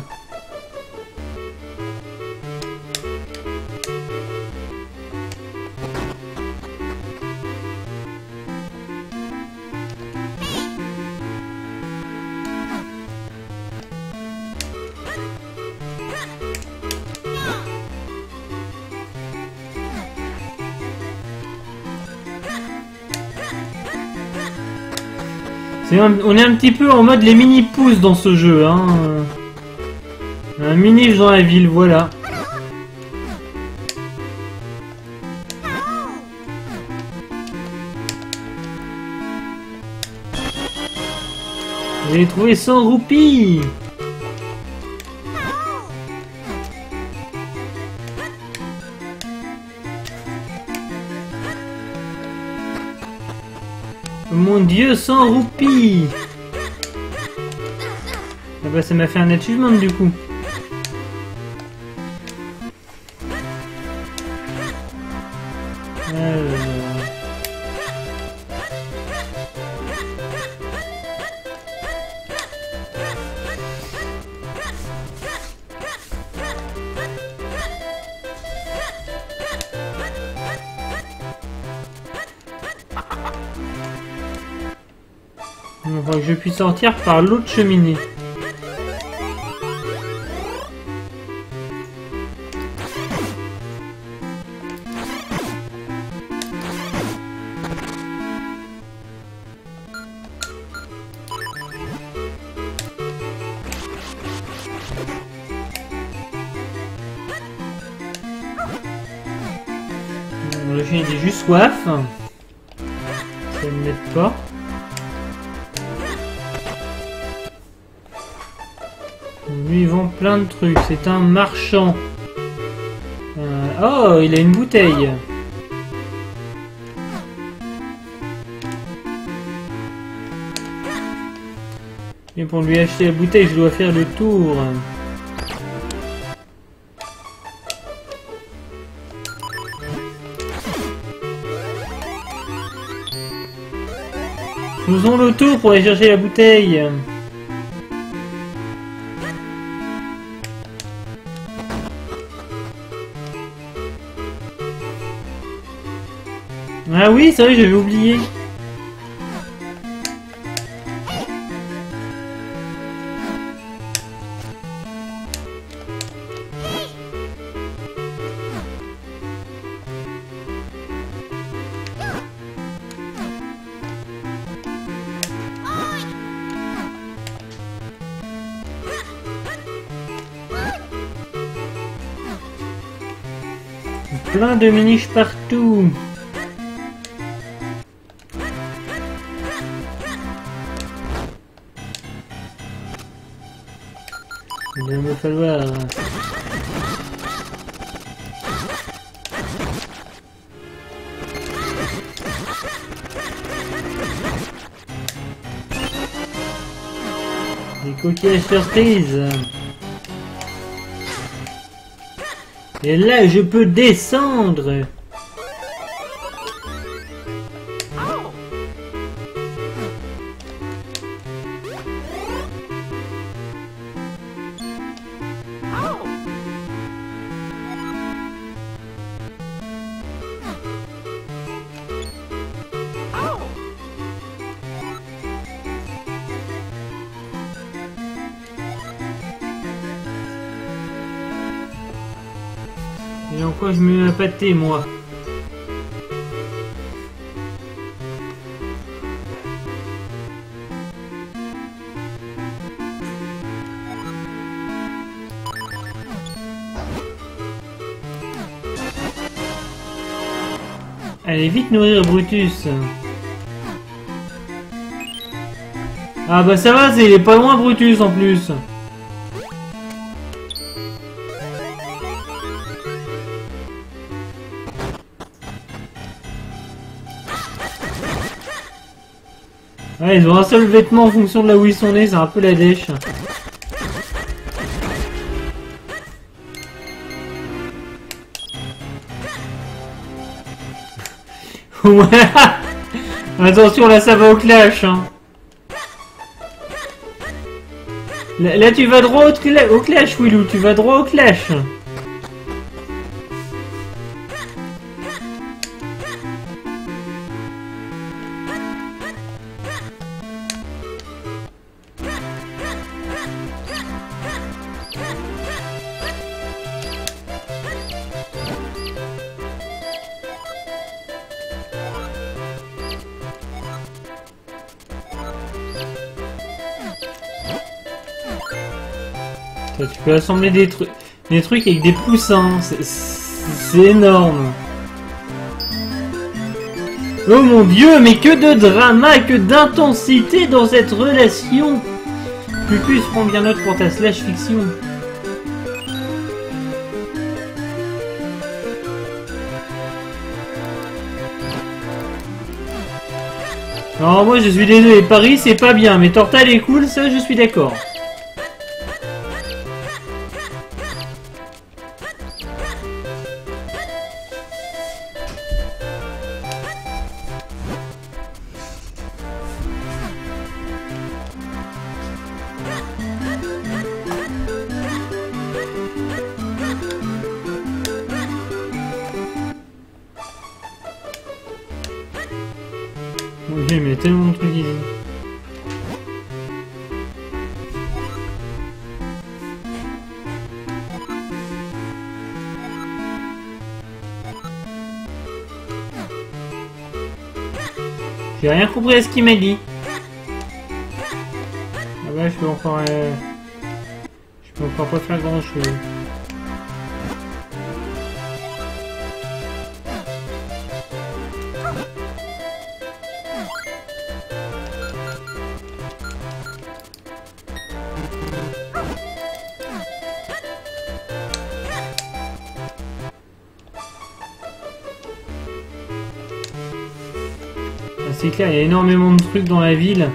On est un petit peu en mode les mini-pousses dans ce jeu, hein. Un mini dans la ville, voilà. J'ai trouvé 100 roupies. Mon dieu, 100 roupies. Ah bah ça m'a fait un achievement du coup. Il faut que je puisse sortir par l'autre cheminée. Le chien était juste soif. Ça ne m'aide pas. Lui, il vend plein de trucs. C'est un marchand. Oh, il a une bouteille. Et pour lui acheter la bouteille, je dois faire le tour. Faisons le tour pour aller chercher la bouteille. Ah oui, c'est vrai, j'avais oublié. Plein de miniches partout. Il va me falloir... des coquillages surprises. Et là, je peux descendre. Et en quoi je me mets à pâté, moi? Allez, vite nourrir Brutus. Ah bah ça va, il est pas loin Brutus en plus. Ouais, ils ont un seul vêtement en fonction de là où ils sont nés, c'est un peu la dèche. Ouais. Attention, là ça va au clash. Hein. Là tu vas droit au clash, Willou, tu vas droit au clash. Tu peux assembler des trucs avec des poussins, c'est énorme. Oh mon dieu, mais que de drama, que d'intensité dans cette relation. Pupus, prends bien note pour ta slash fiction. Alors moi je suis désolé, Paris c'est pas bien, mais Tortal est cool, ça je suis d'accord. Ok, mais tellement de trucs ici. J'ai rien compris à ce qu'il m'a dit. Ah bah je peux encore pas faire grand chose. C'est clair, il y a énormément de trucs dans la ville.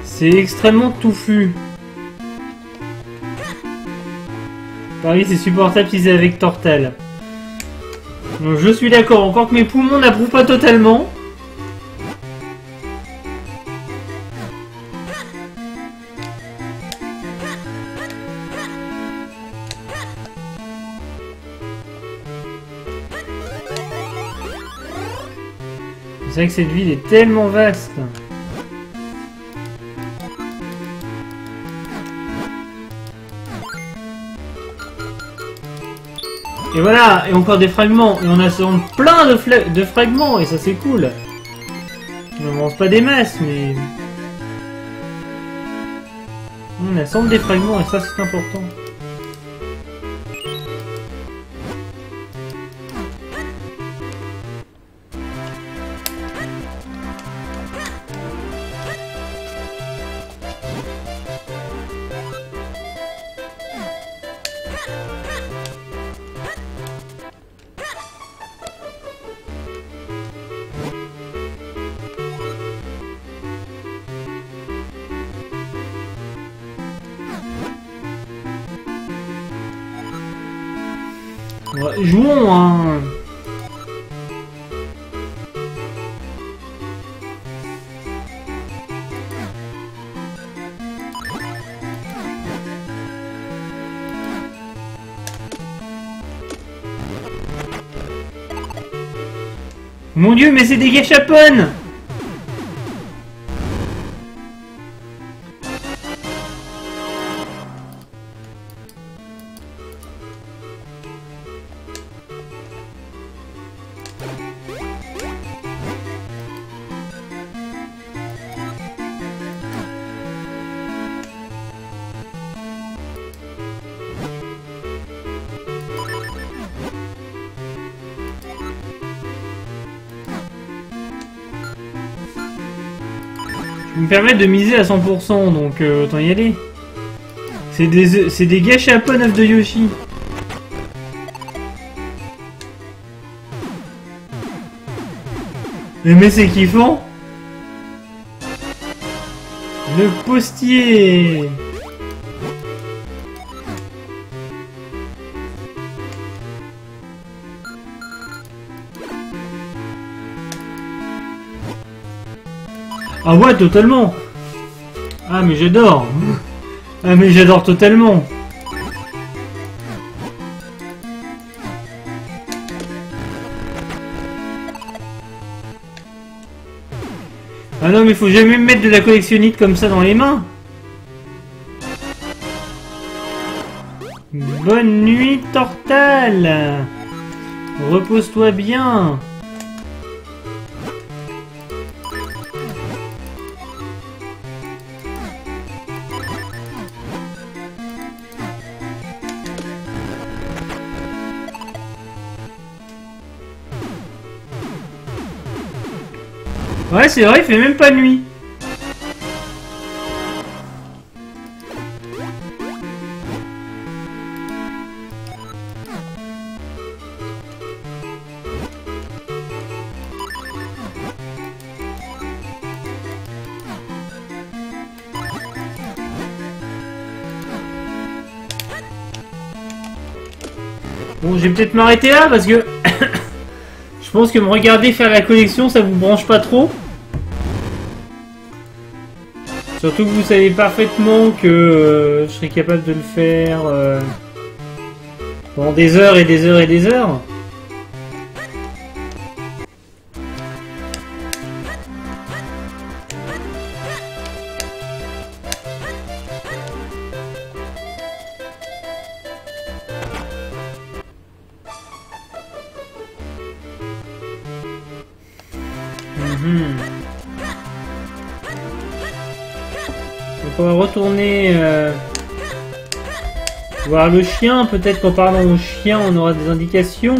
C'est extrêmement touffu. Paris, c'est supportable si c'est avec Tortal. Donc je suis d'accord, encore que mes poumons n'approuvent pas totalement. C'est vrai que cette ville est tellement vaste. Et voilà, et encore des fragments. Et on assemble plein de fragments, et ça c'est cool. On n'avance pas des masses, mais... On assemble des fragments, et ça c'est important. Ouais, jouons, hein. Mon dieu, mais c'est des gâchapones! me permettent de miser à 100%, donc autant y aller. C'est des gâchapon œufs de Yoshi. Mais c'est kiffant. Le postier. Ah ouais, totalement. Ah mais j'adore. Ah mais j'adore totalement. Ah non mais faut jamais me mettre de la collectionnite comme ça dans les mains. Bonne nuit Tortal. Repose-toi bien. Ouais, c'est vrai, il fait même pas nuit. Bon, je vais peut-être m'arrêter là parce que je pense que me regarder faire la collection, ça vous branche pas trop. Surtout que vous savez parfaitement que je serai capable de le faire pendant des heures et des heures et des heures. Donc on va retourner voir le chien. Peut-être qu'en parlant au chien, on aura des indications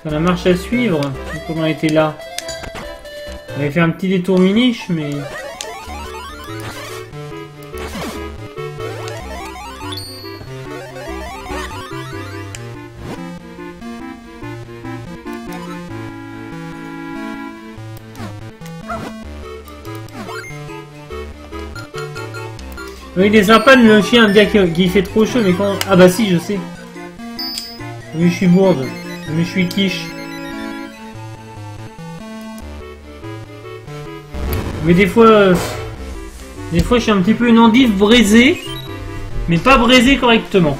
sur la marche à suivre. Donc on a été là. On avait fait un petit détour miniche, mais... Oui, il est sympa le chien, me dire qu'il fait trop chaud, mais quand... Ah bah si, je sais. Mais je suis bourde. Mais je suis quiche. Mais des fois... je suis un petit peu une endive braisée. Mais pas braisée correctement.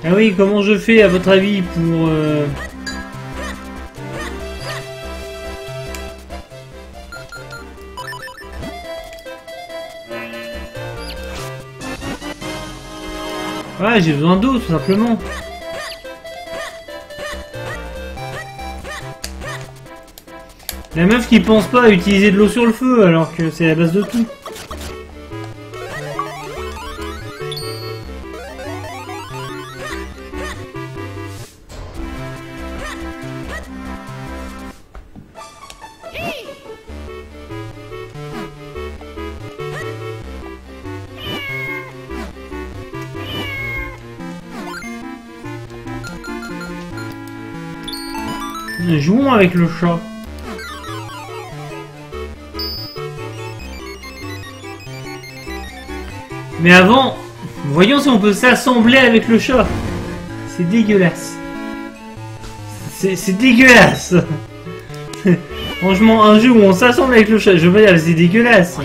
Ah oui, comment je fais à votre avis pour... Ouais, j'ai besoin d'eau tout simplement. La meuf qui pense pas à utiliser de l'eau sur le feu alors que c'est la base de tout. Jouons avec le chat. Mais avant, voyons si on peut s'assembler avec le chat. C'est dégueulasse. C'est dégueulasse. Franchement, un jeu où on s'assemble avec le chat, je veux dire, c'est dégueulasse.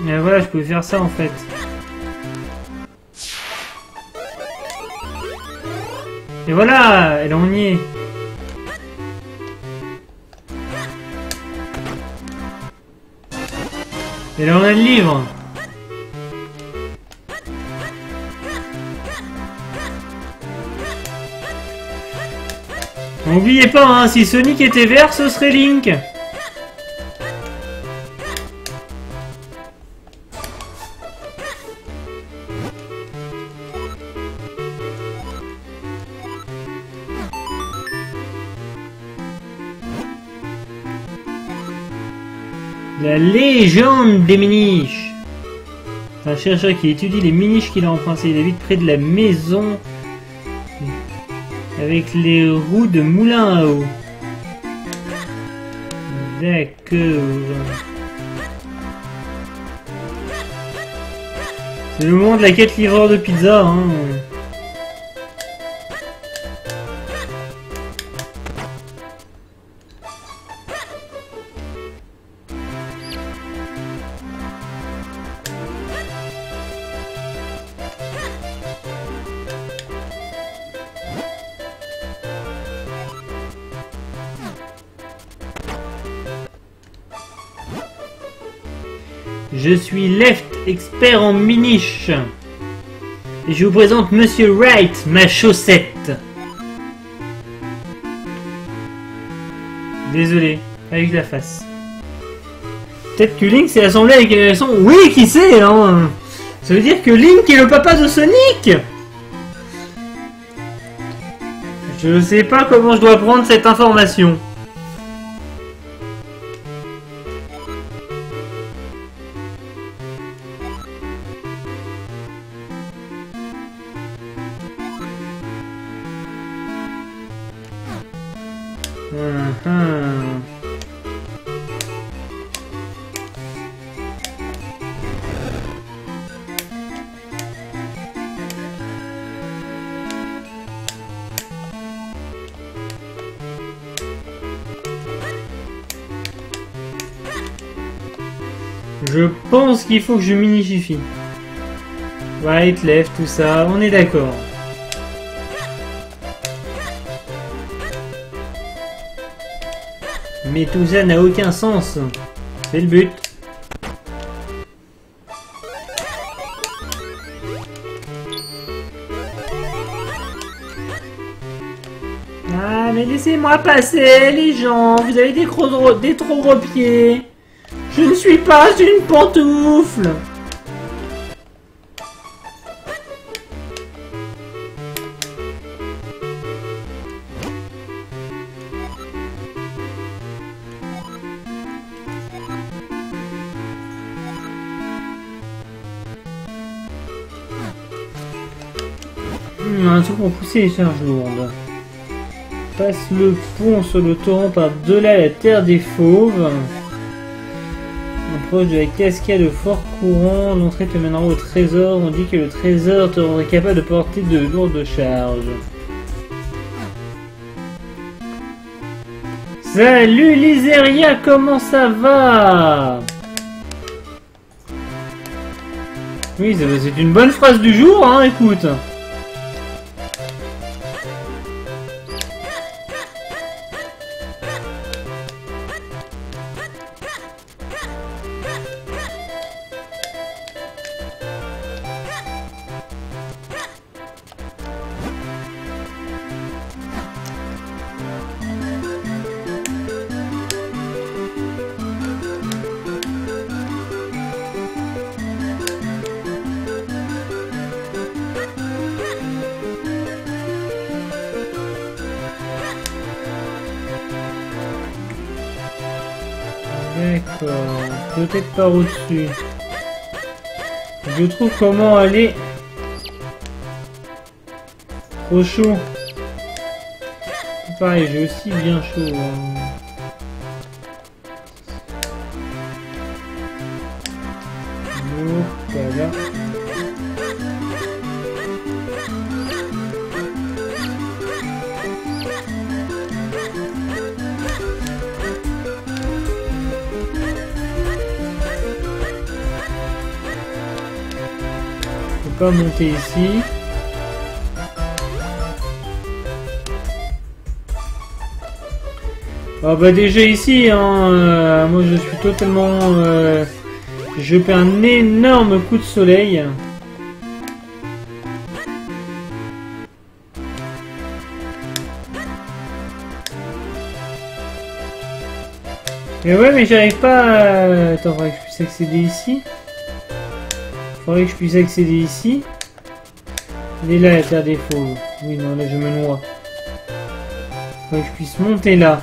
Et voilà, je pouvais faire ça en fait. Et voilà, et là on y est. Et là on a le livre. N'oubliez pas, hein, si Sonic était vert, ce serait Link. La légende des miniches. C'est un chercheur qui étudie les miniches qu'il a empruntés. Il habite près de la maison avec les roues de moulin à eau. D'accord. C'est le moment de la quête livreur de pizza, hein. Je suis Left, expert en miniche. Et je vous présente Monsieur Wright, ma chaussette. Désolé, avec la face. Peut-être que Link s'est assemblé avec une leçon. Oui, qui sait, hein. Ça veut dire que Link est le papa de Sonic. Je sais pas comment je dois prendre cette information. Je pense qu'il faut que je minifie. Right, left, tout ça, on est d'accord. Mais tout ça n'a aucun sens. C'est le but. Ah, mais laissez-moi passer, les gens. Vous avez des trop gros pieds. Je ne suis pas une pantoufle. Un truc pour pousser les charges lourdes. Passe le pont sur le torrent par-delà la terre des fauves. Proche de la cascade fort courant, l'entrée te mènera au trésor. On dit que le trésor te rendrait capable de porter de lourdes charges. Salut Liseria, comment ça va? Oui, c'est une bonne phrase du jour, hein, écoute. D'accord, peut-être par au-dessus. Je trouve comment aller. Trop chaud. Pareil, j'ai aussi bien chaud. Voilà. pas monter ici. Ah bah déjà ici, hein, moi je suis totalement... je fais un énorme coup de soleil. Mais ouais, mais j'arrive pas à... Attends, faudrait que je puisse accéder ici. Faudrait que je puisse accéder ici. Elle est là, la terre des fauves. Oui, non, là je me noie. Faudrait que je puisse monter là.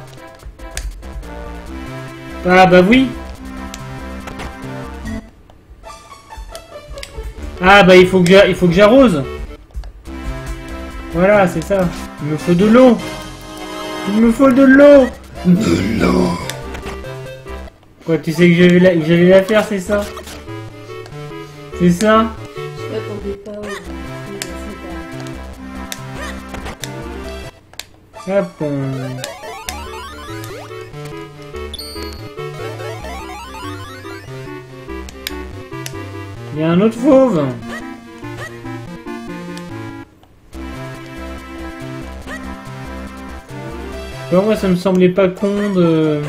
Ah bah oui. Ah bah il faut que j'arrose. Voilà, c'est ça. Il me faut de l'eau. Il me faut de l'eau. De l'eau. Quoi, tu sais que j'allais la faire, c'est ça? C'est ça? Je m'attendais pas au... Hop. Il y a un autre fauve. Bon, moi ça me semblait pas con de...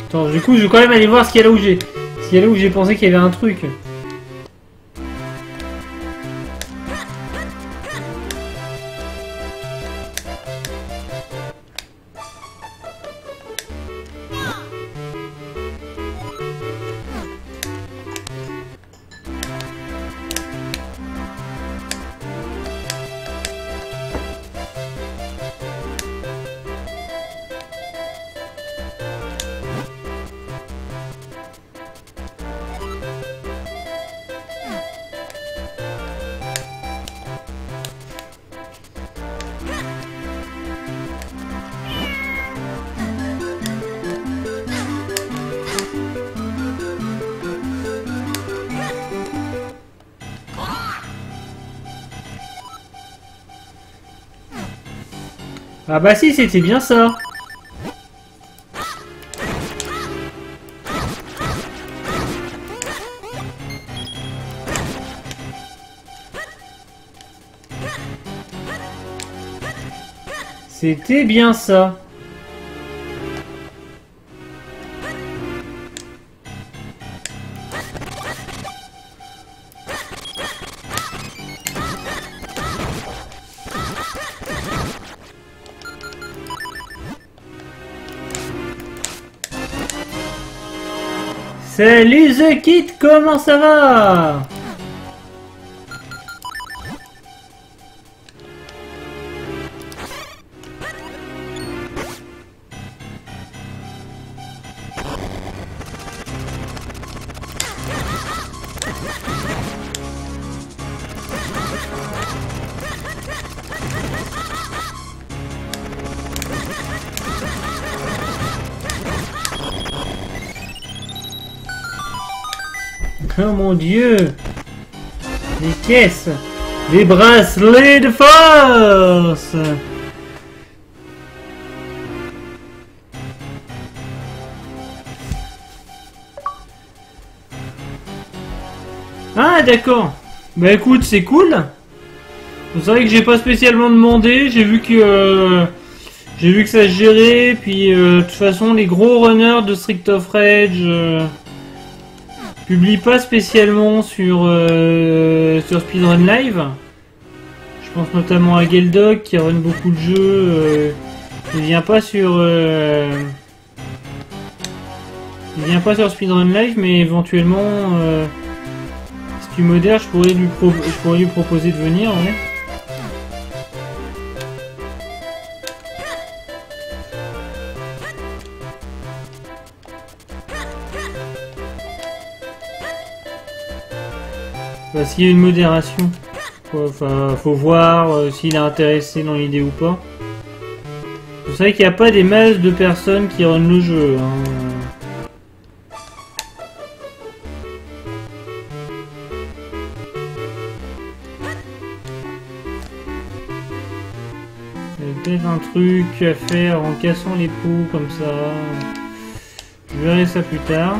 Attends, du coup je vais quand même aller voir ce qu'il y a là où j'ai... S'il y a là où j'ai pensé qu'il y avait un truc. Ah bah si, c'était bien ça. C'était bien ça. Salut The Kid, comment ça va? Oh mon Dieu! Des caisses! Des bracelets de force! Ah d'accord! Bah écoute, c'est cool! C'est vrai que j'ai pas spécialement demandé, j'ai vu que ça se gérait, puis de toute façon les gros runners de Street of Rage publie pas spécialement sur Speedrun Live. Je pense notamment à Geldog qui run beaucoup de jeux. Il vient pas sur Speedrun Live, mais éventuellement si tu modères, je pourrais lui proposer de venir. Ouais. Bah, s'il y a une modération, enfin, faut voir s'il est intéressé dans l'idée ou pas. Vous savez qu'il n'y a pas des masses de personnes qui runnent le jeu. Hein. Il y a peut-être un truc à faire en cassant les pots comme ça. Je verrai ça plus tard.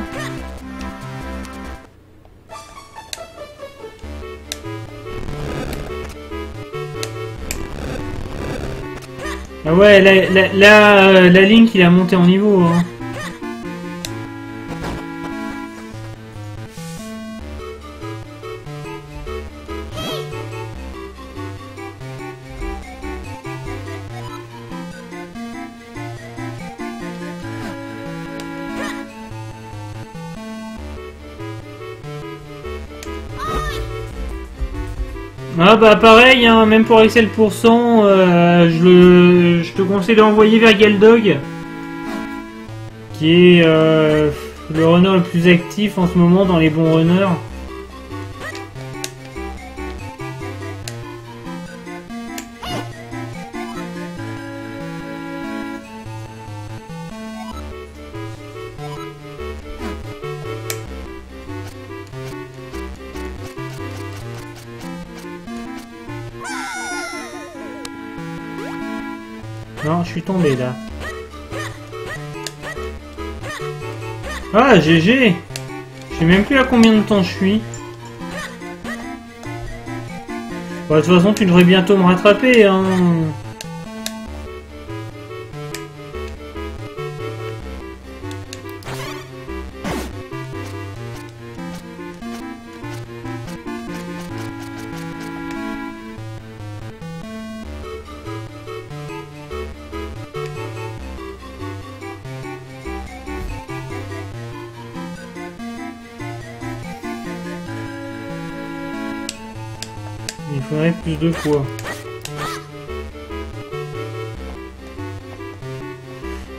Ah ouais, la Link il a monté en niveau. Hein. Ah bah pareil, hein, même pour Excel %, je te conseille d'envoyer vers Galdog, qui est le runner le plus actif en ce moment dans les bons runners. Non, je suis tombé là. Ah, GG! Je sais même plus à combien de temps je suis. Bah, de toute façon, tu devrais bientôt me rattraper, hein. Il faudrait plus de poids.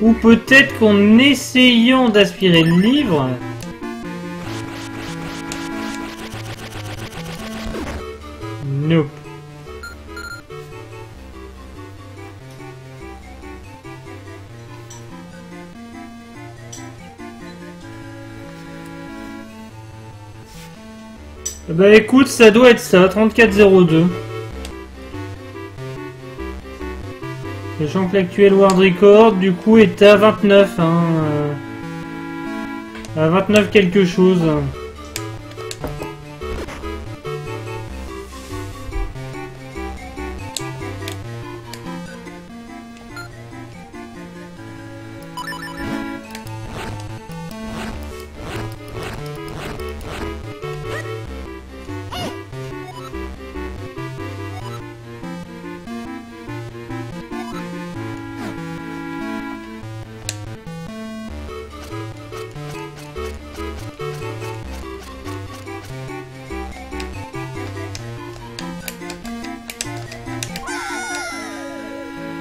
Ou peut-être qu'en essayant d'aspirer le livre... Nope. Bah écoute, ça doit être ça, 34,02. Sachant que l'actuel World Record, du coup, est à 29, hein. À 29 quelque chose.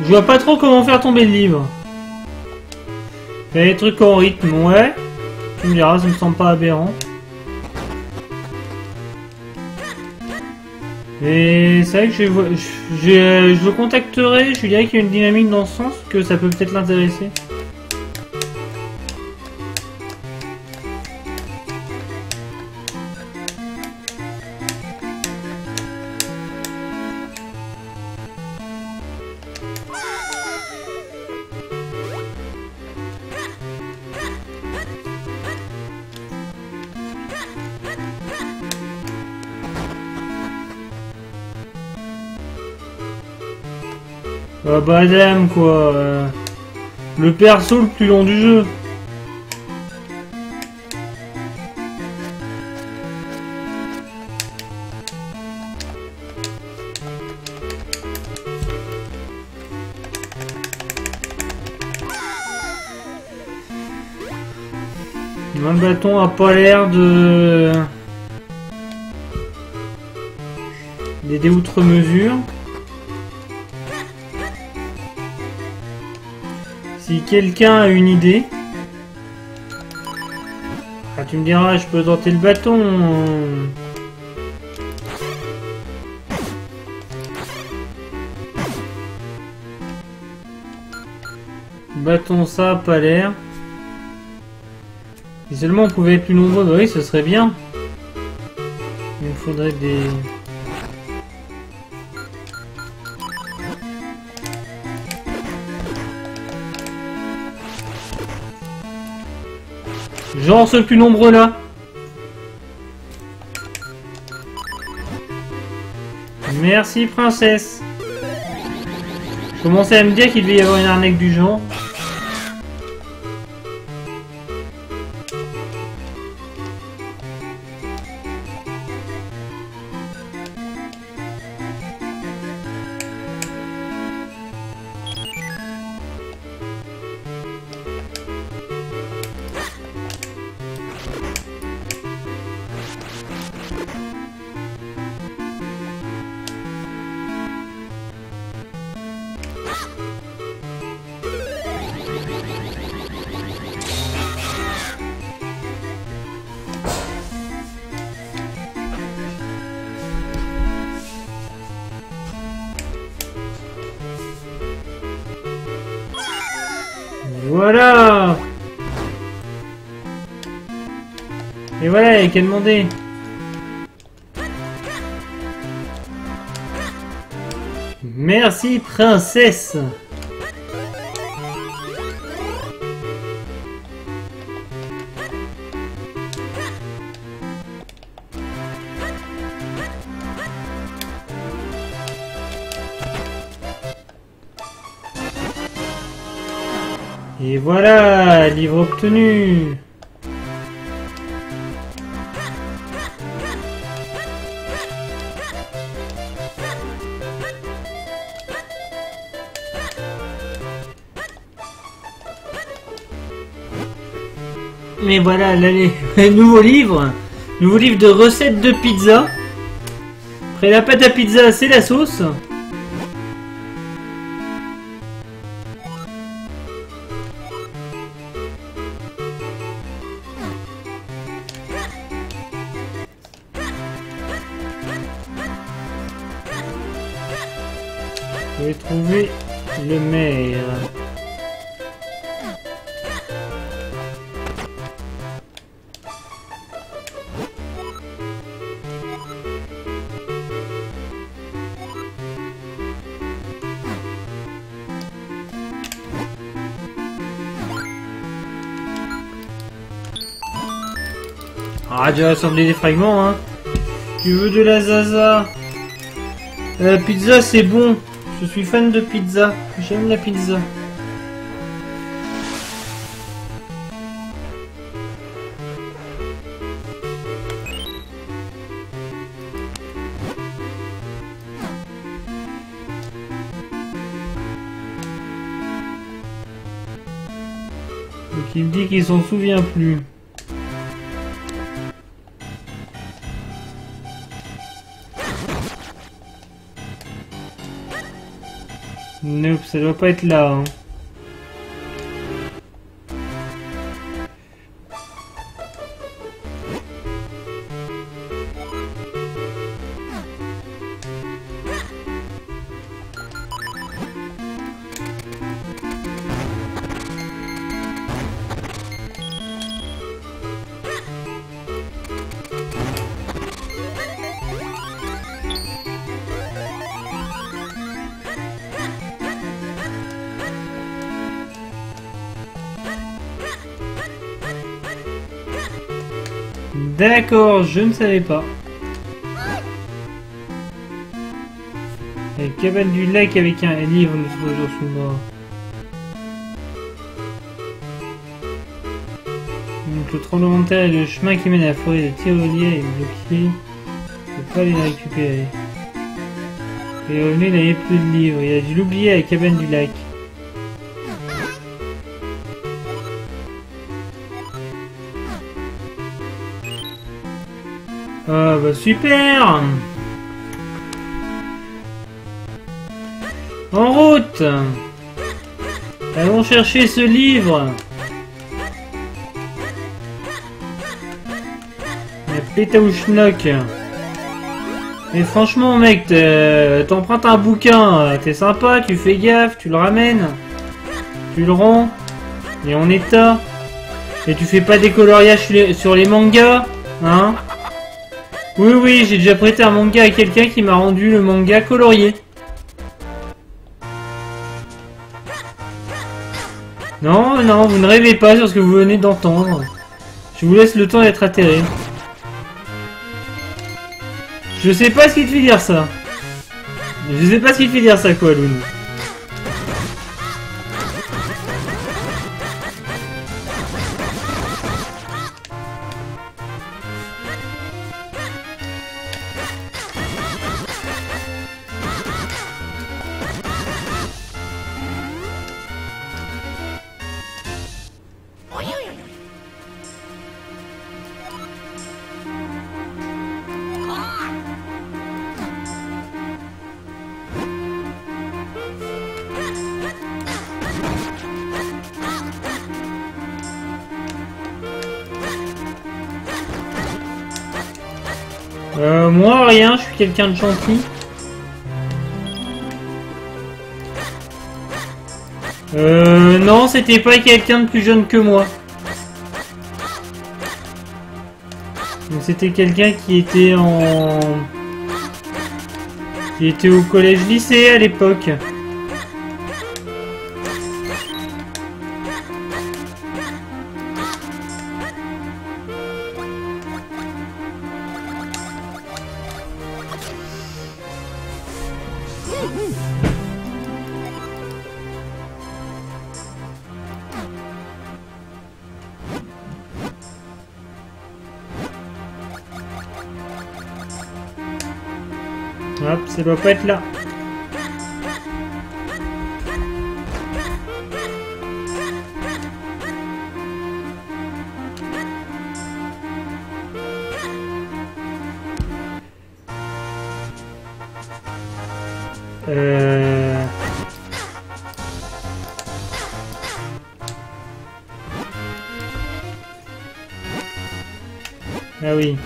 Je vois pas trop comment faire tomber le livre. Faire des trucs en rythme, ouais. Tu me diras, ça me semble pas aberrant. Et c'est vrai que je le contacterai, je lui dirai qu'il y a une dynamique dans ce sens, que ça peut peut-être l'intéresser. Ah bah damn quoi, le perso le plus long du jeu. Un bâton a pas l'air de... d'aider outre mesure. Si quelqu'un a une idée... Ah, tu me diras, je peux tenter le bâton. Bâton, ça a pas l'air. Si seulement on pouvait être plus nombreux, bah oui, ce serait bien. Il me faudrait des... Genre ce plus nombreux là. Merci princesse. commençais à me dire qu'il devait y avoir une arnaque du genre. Voilà. Et voilà, il n'y a qu'à demander. Merci, princesse. Et voilà, livre obtenu. Mais voilà, là, les nouveaux livres de recettes de pizza. Après la pâte à pizza, c'est la sauce. Je vais trouver le maire. Ah, j'ai rassemblé des fragments, hein. Tu veux de la zaza? La pizza, c'est bon. Je suis fan de pizza. J'aime la pizza. Donc il me dit qu'il s'en souvient plus. Nope, ça doit pas être là. Hein. D'accord, je ne savais pas. La cabane du lac avec un livre ne se pose sur son bord. Donc le tremblement de terre et le chemin qui mène à la forêt de tyrolier est bloqué. Je ne peux pas les récupérer. Et revenu, il n'avait plus de livres. Il a dû l'oublier à la cabane du lac. Ah bah super! En route! Allons chercher ce livre! La pétaouchnock! Mais franchement mec, t'empruntes un bouquin, t'es sympa, tu fais gaffe, tu le ramènes, tu le rends, et en état, et tu fais pas des coloriages sur les mangas, hein? Oui, oui, j'ai déjà prêté un manga à quelqu'un qui m'a rendu le manga colorié. Non, non, vous ne rêvez pas sur ce que vous venez d'entendre. Je vous laisse le temps d'être atterré. Je sais pas ce qui te fait dire ça. Je sais pas ce qui te fait dire ça, quoi, Loon. Moi rien, je suis quelqu'un de gentil. Non, c'était pas quelqu'un de plus jeune que moi. Donc c'était quelqu'un qui était qui était au collège-lycée à l'époque. Hop, ça doit pas être là. Ah oui.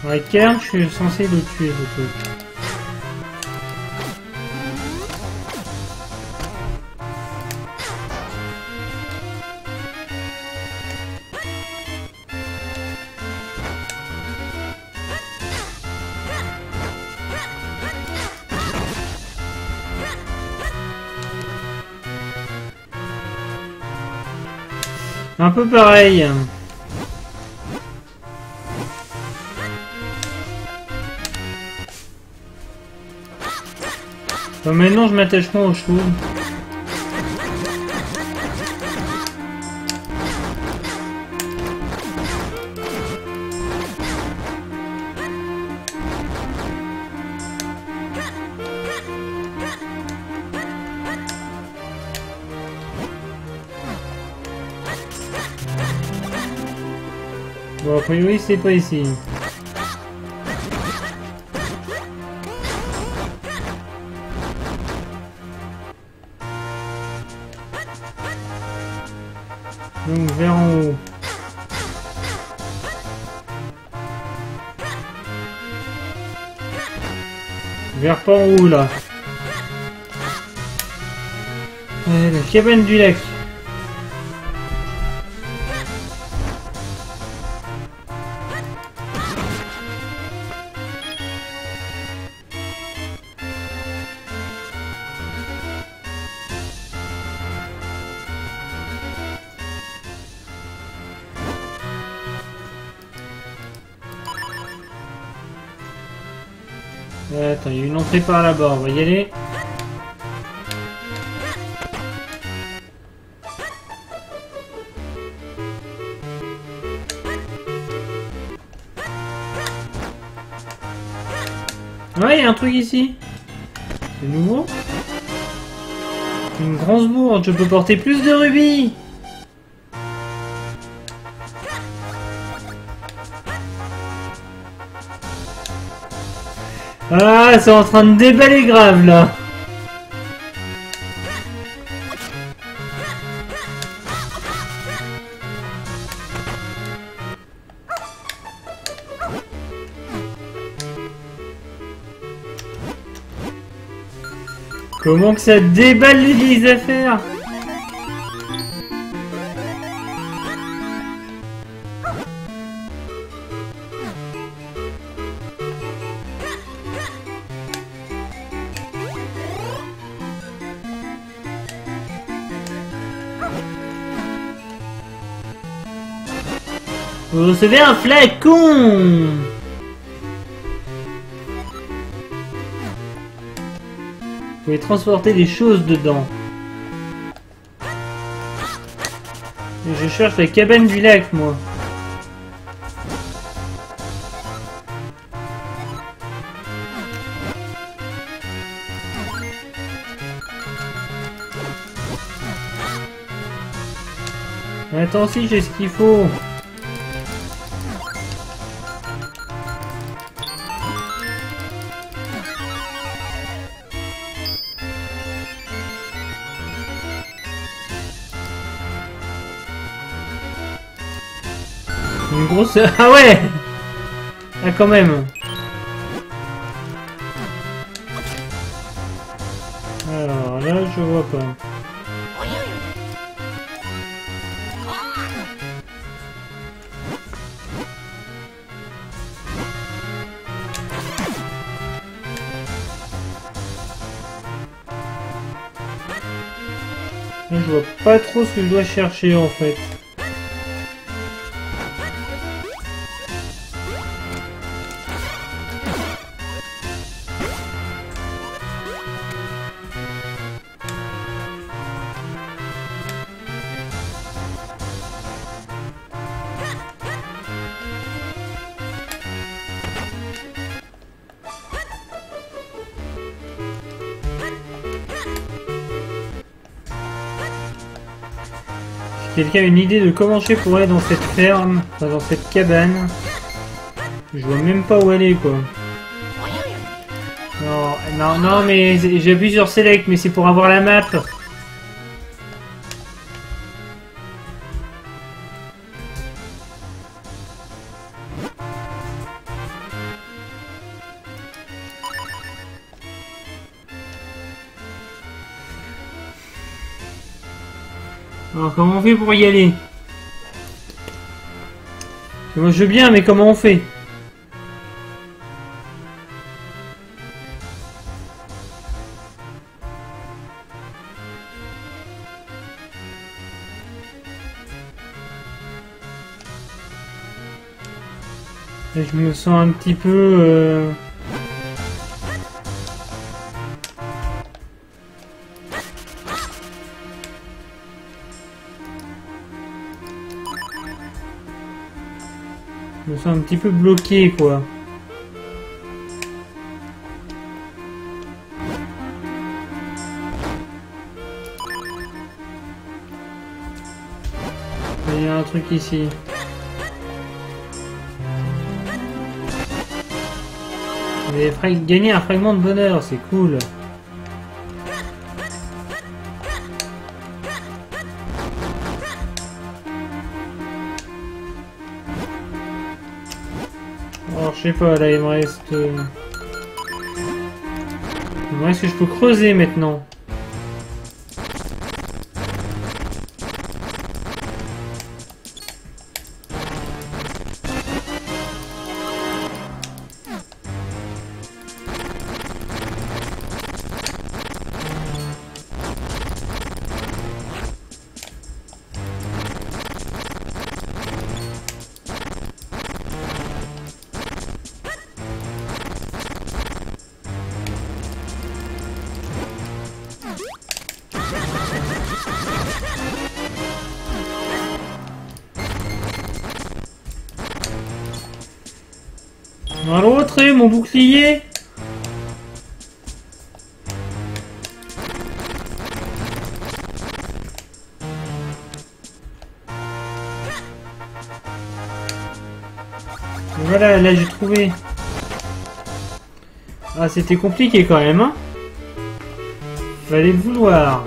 Ouais, quelle heure je suis censé le tuer, ce truc. Un peu pareil. Bon, maintenant je m'attache moins aux choses. Bon, a priori c'est pas ici. Donc vers en haut. Vers pas en haut là. La cabane du lac. Attends, il y a une entrée par là-bas, on va y aller. Ouais, il y a un truc ici. C'est nouveau. Une grosse bourde, je peux porter plus de rubis. Ah, c'est en train de déballer grave là. Comment que ça déballe les vieilles affaires? Vous recevez un flacon! Vous pouvez transporter des choses dedans. Et je cherche la cabane du lac, moi. Attends, si j'ai ce qu'il faut. Une grosse... Ah ouais! Ah, quand même. Alors là, je vois pas. Là, je vois pas trop ce que je dois chercher en fait. Quelqu'un a une idée de comment je fais pour aller dans cette ferme, enfin, dans cette cabane? Je vois même pas où aller quoi. Non, non, non, mais j'appuie sur Select, mais c'est pour avoir la map. Alors comment on fait pour y aller? Moi je veux bien, mais comment on fait? Et je me sens un petit peu... Je me sens un petit peu bloqué quoi. Il y a un truc ici. Vous avez gagné un fragment de bonheur, c'est cool. Alors je sais pas, là il me reste... Il me reste que je peux creuser maintenant. Dans l'autre, mon bouclier. Voilà, là j'ai trouvé. Ah, c'était compliqué quand même, hein. Fallait le vouloir.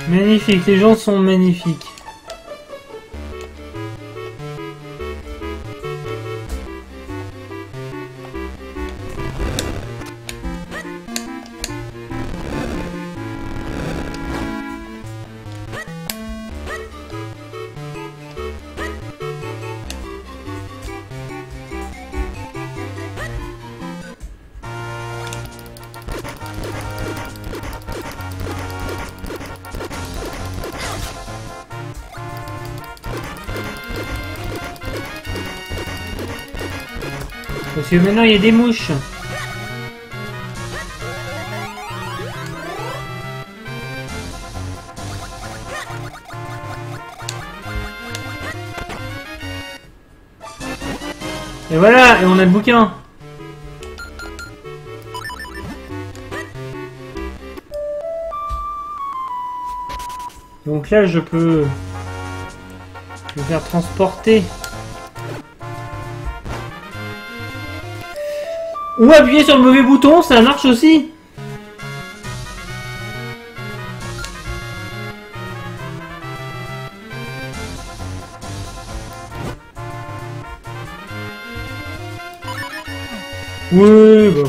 Magnifique, les gens sont magnifiques. Parce que maintenant il y a des mouches. Et voilà, et on a le bouquin. Donc là, je peux me faire transporter. Ou appuyer sur le mauvais bouton, ça marche aussi. Oui, bon.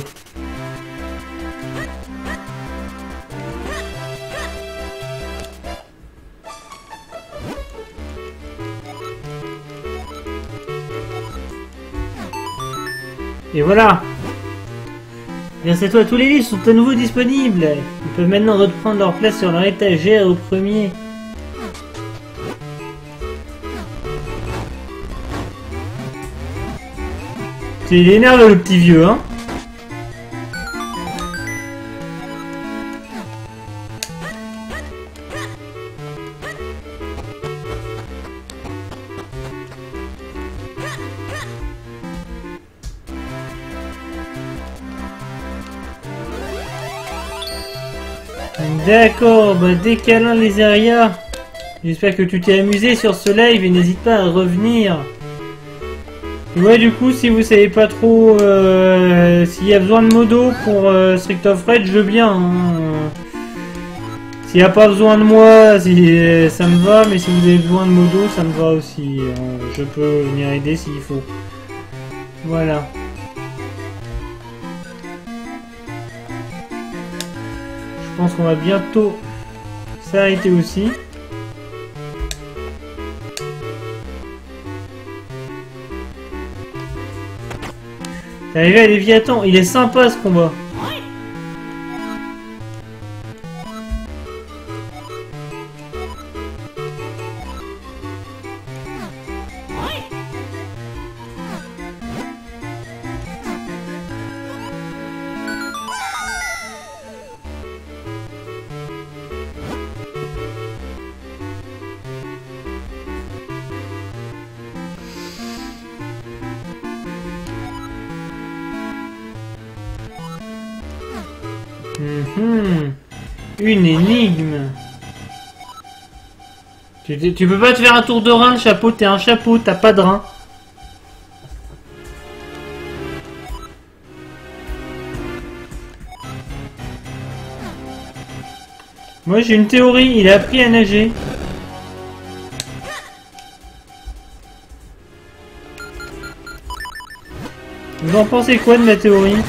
Et voilà. Grâce à toi, tous les livres sont à nouveau disponibles. Ils peuvent maintenant reprendre leur place sur leur étagère au premier. Il énerve le petit vieux, hein. D'accord, bah décalant les areas. J'espère que tu t'es amusé sur ce live et n'hésite pas à revenir. Ouais, du coup, si vous savez pas trop s'il y a besoin de modo pour Street of Rage, je veux bien. Hein. S'il n'y a pas besoin de moi, si, ça me va, mais si vous avez besoin de modo, ça me va aussi. Je peux venir aider s'il faut. Voilà. Je pense qu'on va bientôt s'arrêter aussi. T'es arrivé à Léviathan, il est sympa ce combat. Une énigme. Tu peux pas te faire un tour de rein, le chapeau, t'es un chapeau, t'as pas de rein. Moi j'ai une théorie, il a appris à nager. Vous en pensez quoi de ma théorie ?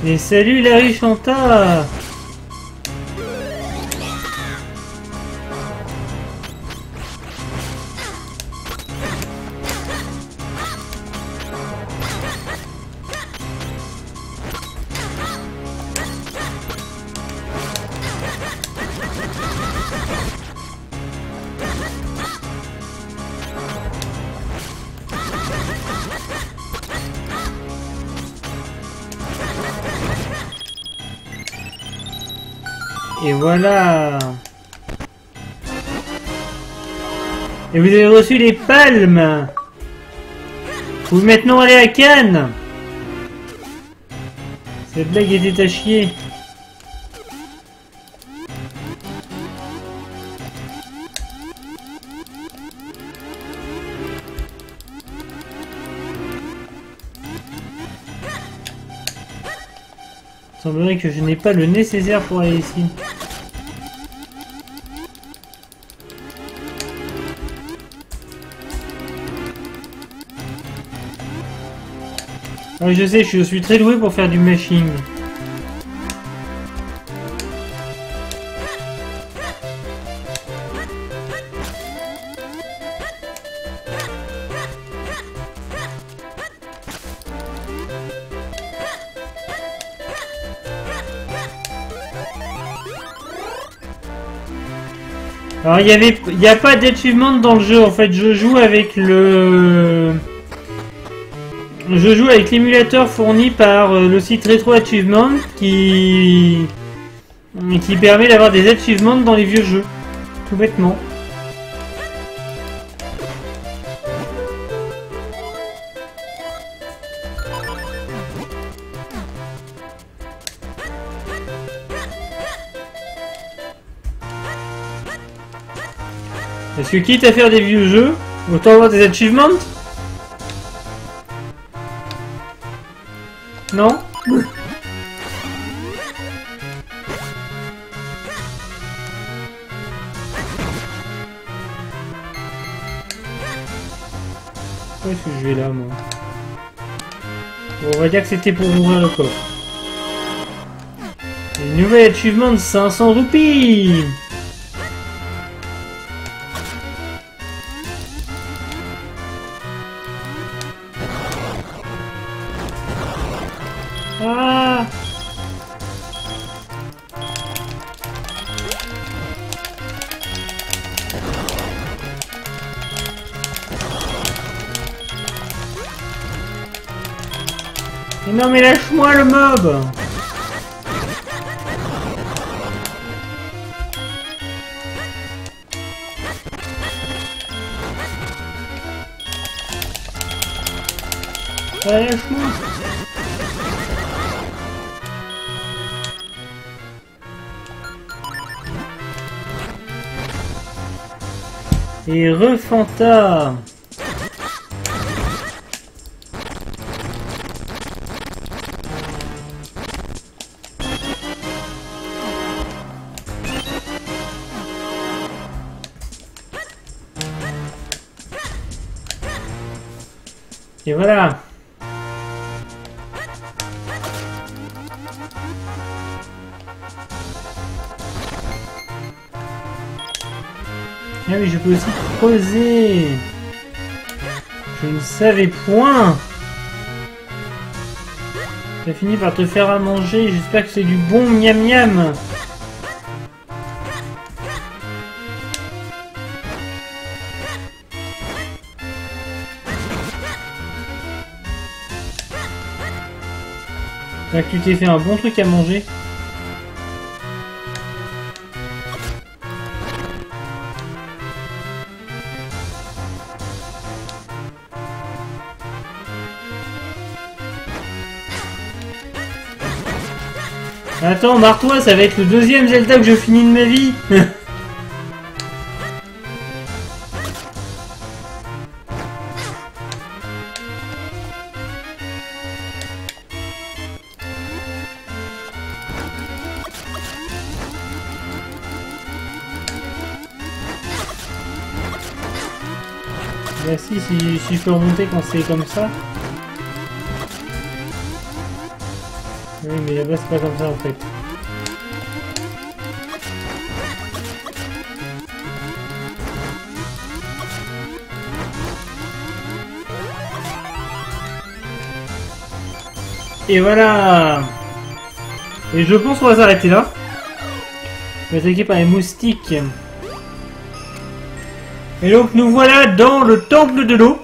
Et salut Larry Chanta. Et voilà. Et vous avez reçu les palmes. Vous pouvez maintenant aller à Cannes. Cette blague était à chier. Il semblerait que je n'ai pas le nécessaire pour aller ici. Ah, je sais, je suis très doué pour faire du mashing. Alors il n'y a pas d'achievement dans le jeu en fait, je joue avec l'émulateur fourni par le site Retro Achievement qui permet d'avoir des achievements dans les vieux jeux, tout bêtement. Parce que quitte à faire des vieux jeux, autant avoir des achievements. Non? Où est-ce que je vais là, moi? Bon, on va dire que c'était pour ouvrir le coffre. Une nouvelle achievement de 500 roupies. Ah! Mais non mais lâche-moi le mob! Ah, lâche-moi! Et refanta. Et voilà. Ah oui, je peux aussi creuser. Je ne savais point. Tu as fini par te faire à manger. J'espère que c'est du bon miam miam. Là, tu t'es fait un bon truc à manger. Attends, marre-toi, ça va être le deuxième Zelda que je finis de ma vie. Bah si je peux remonter quand c'est comme ça. Oui, mais là-bas c'est pas comme ça en fait. Et voilà. Et je pense qu'on va s'arrêter là. On va attaquer par les moustiques. Et donc nous voilà dans le temple de l'eau.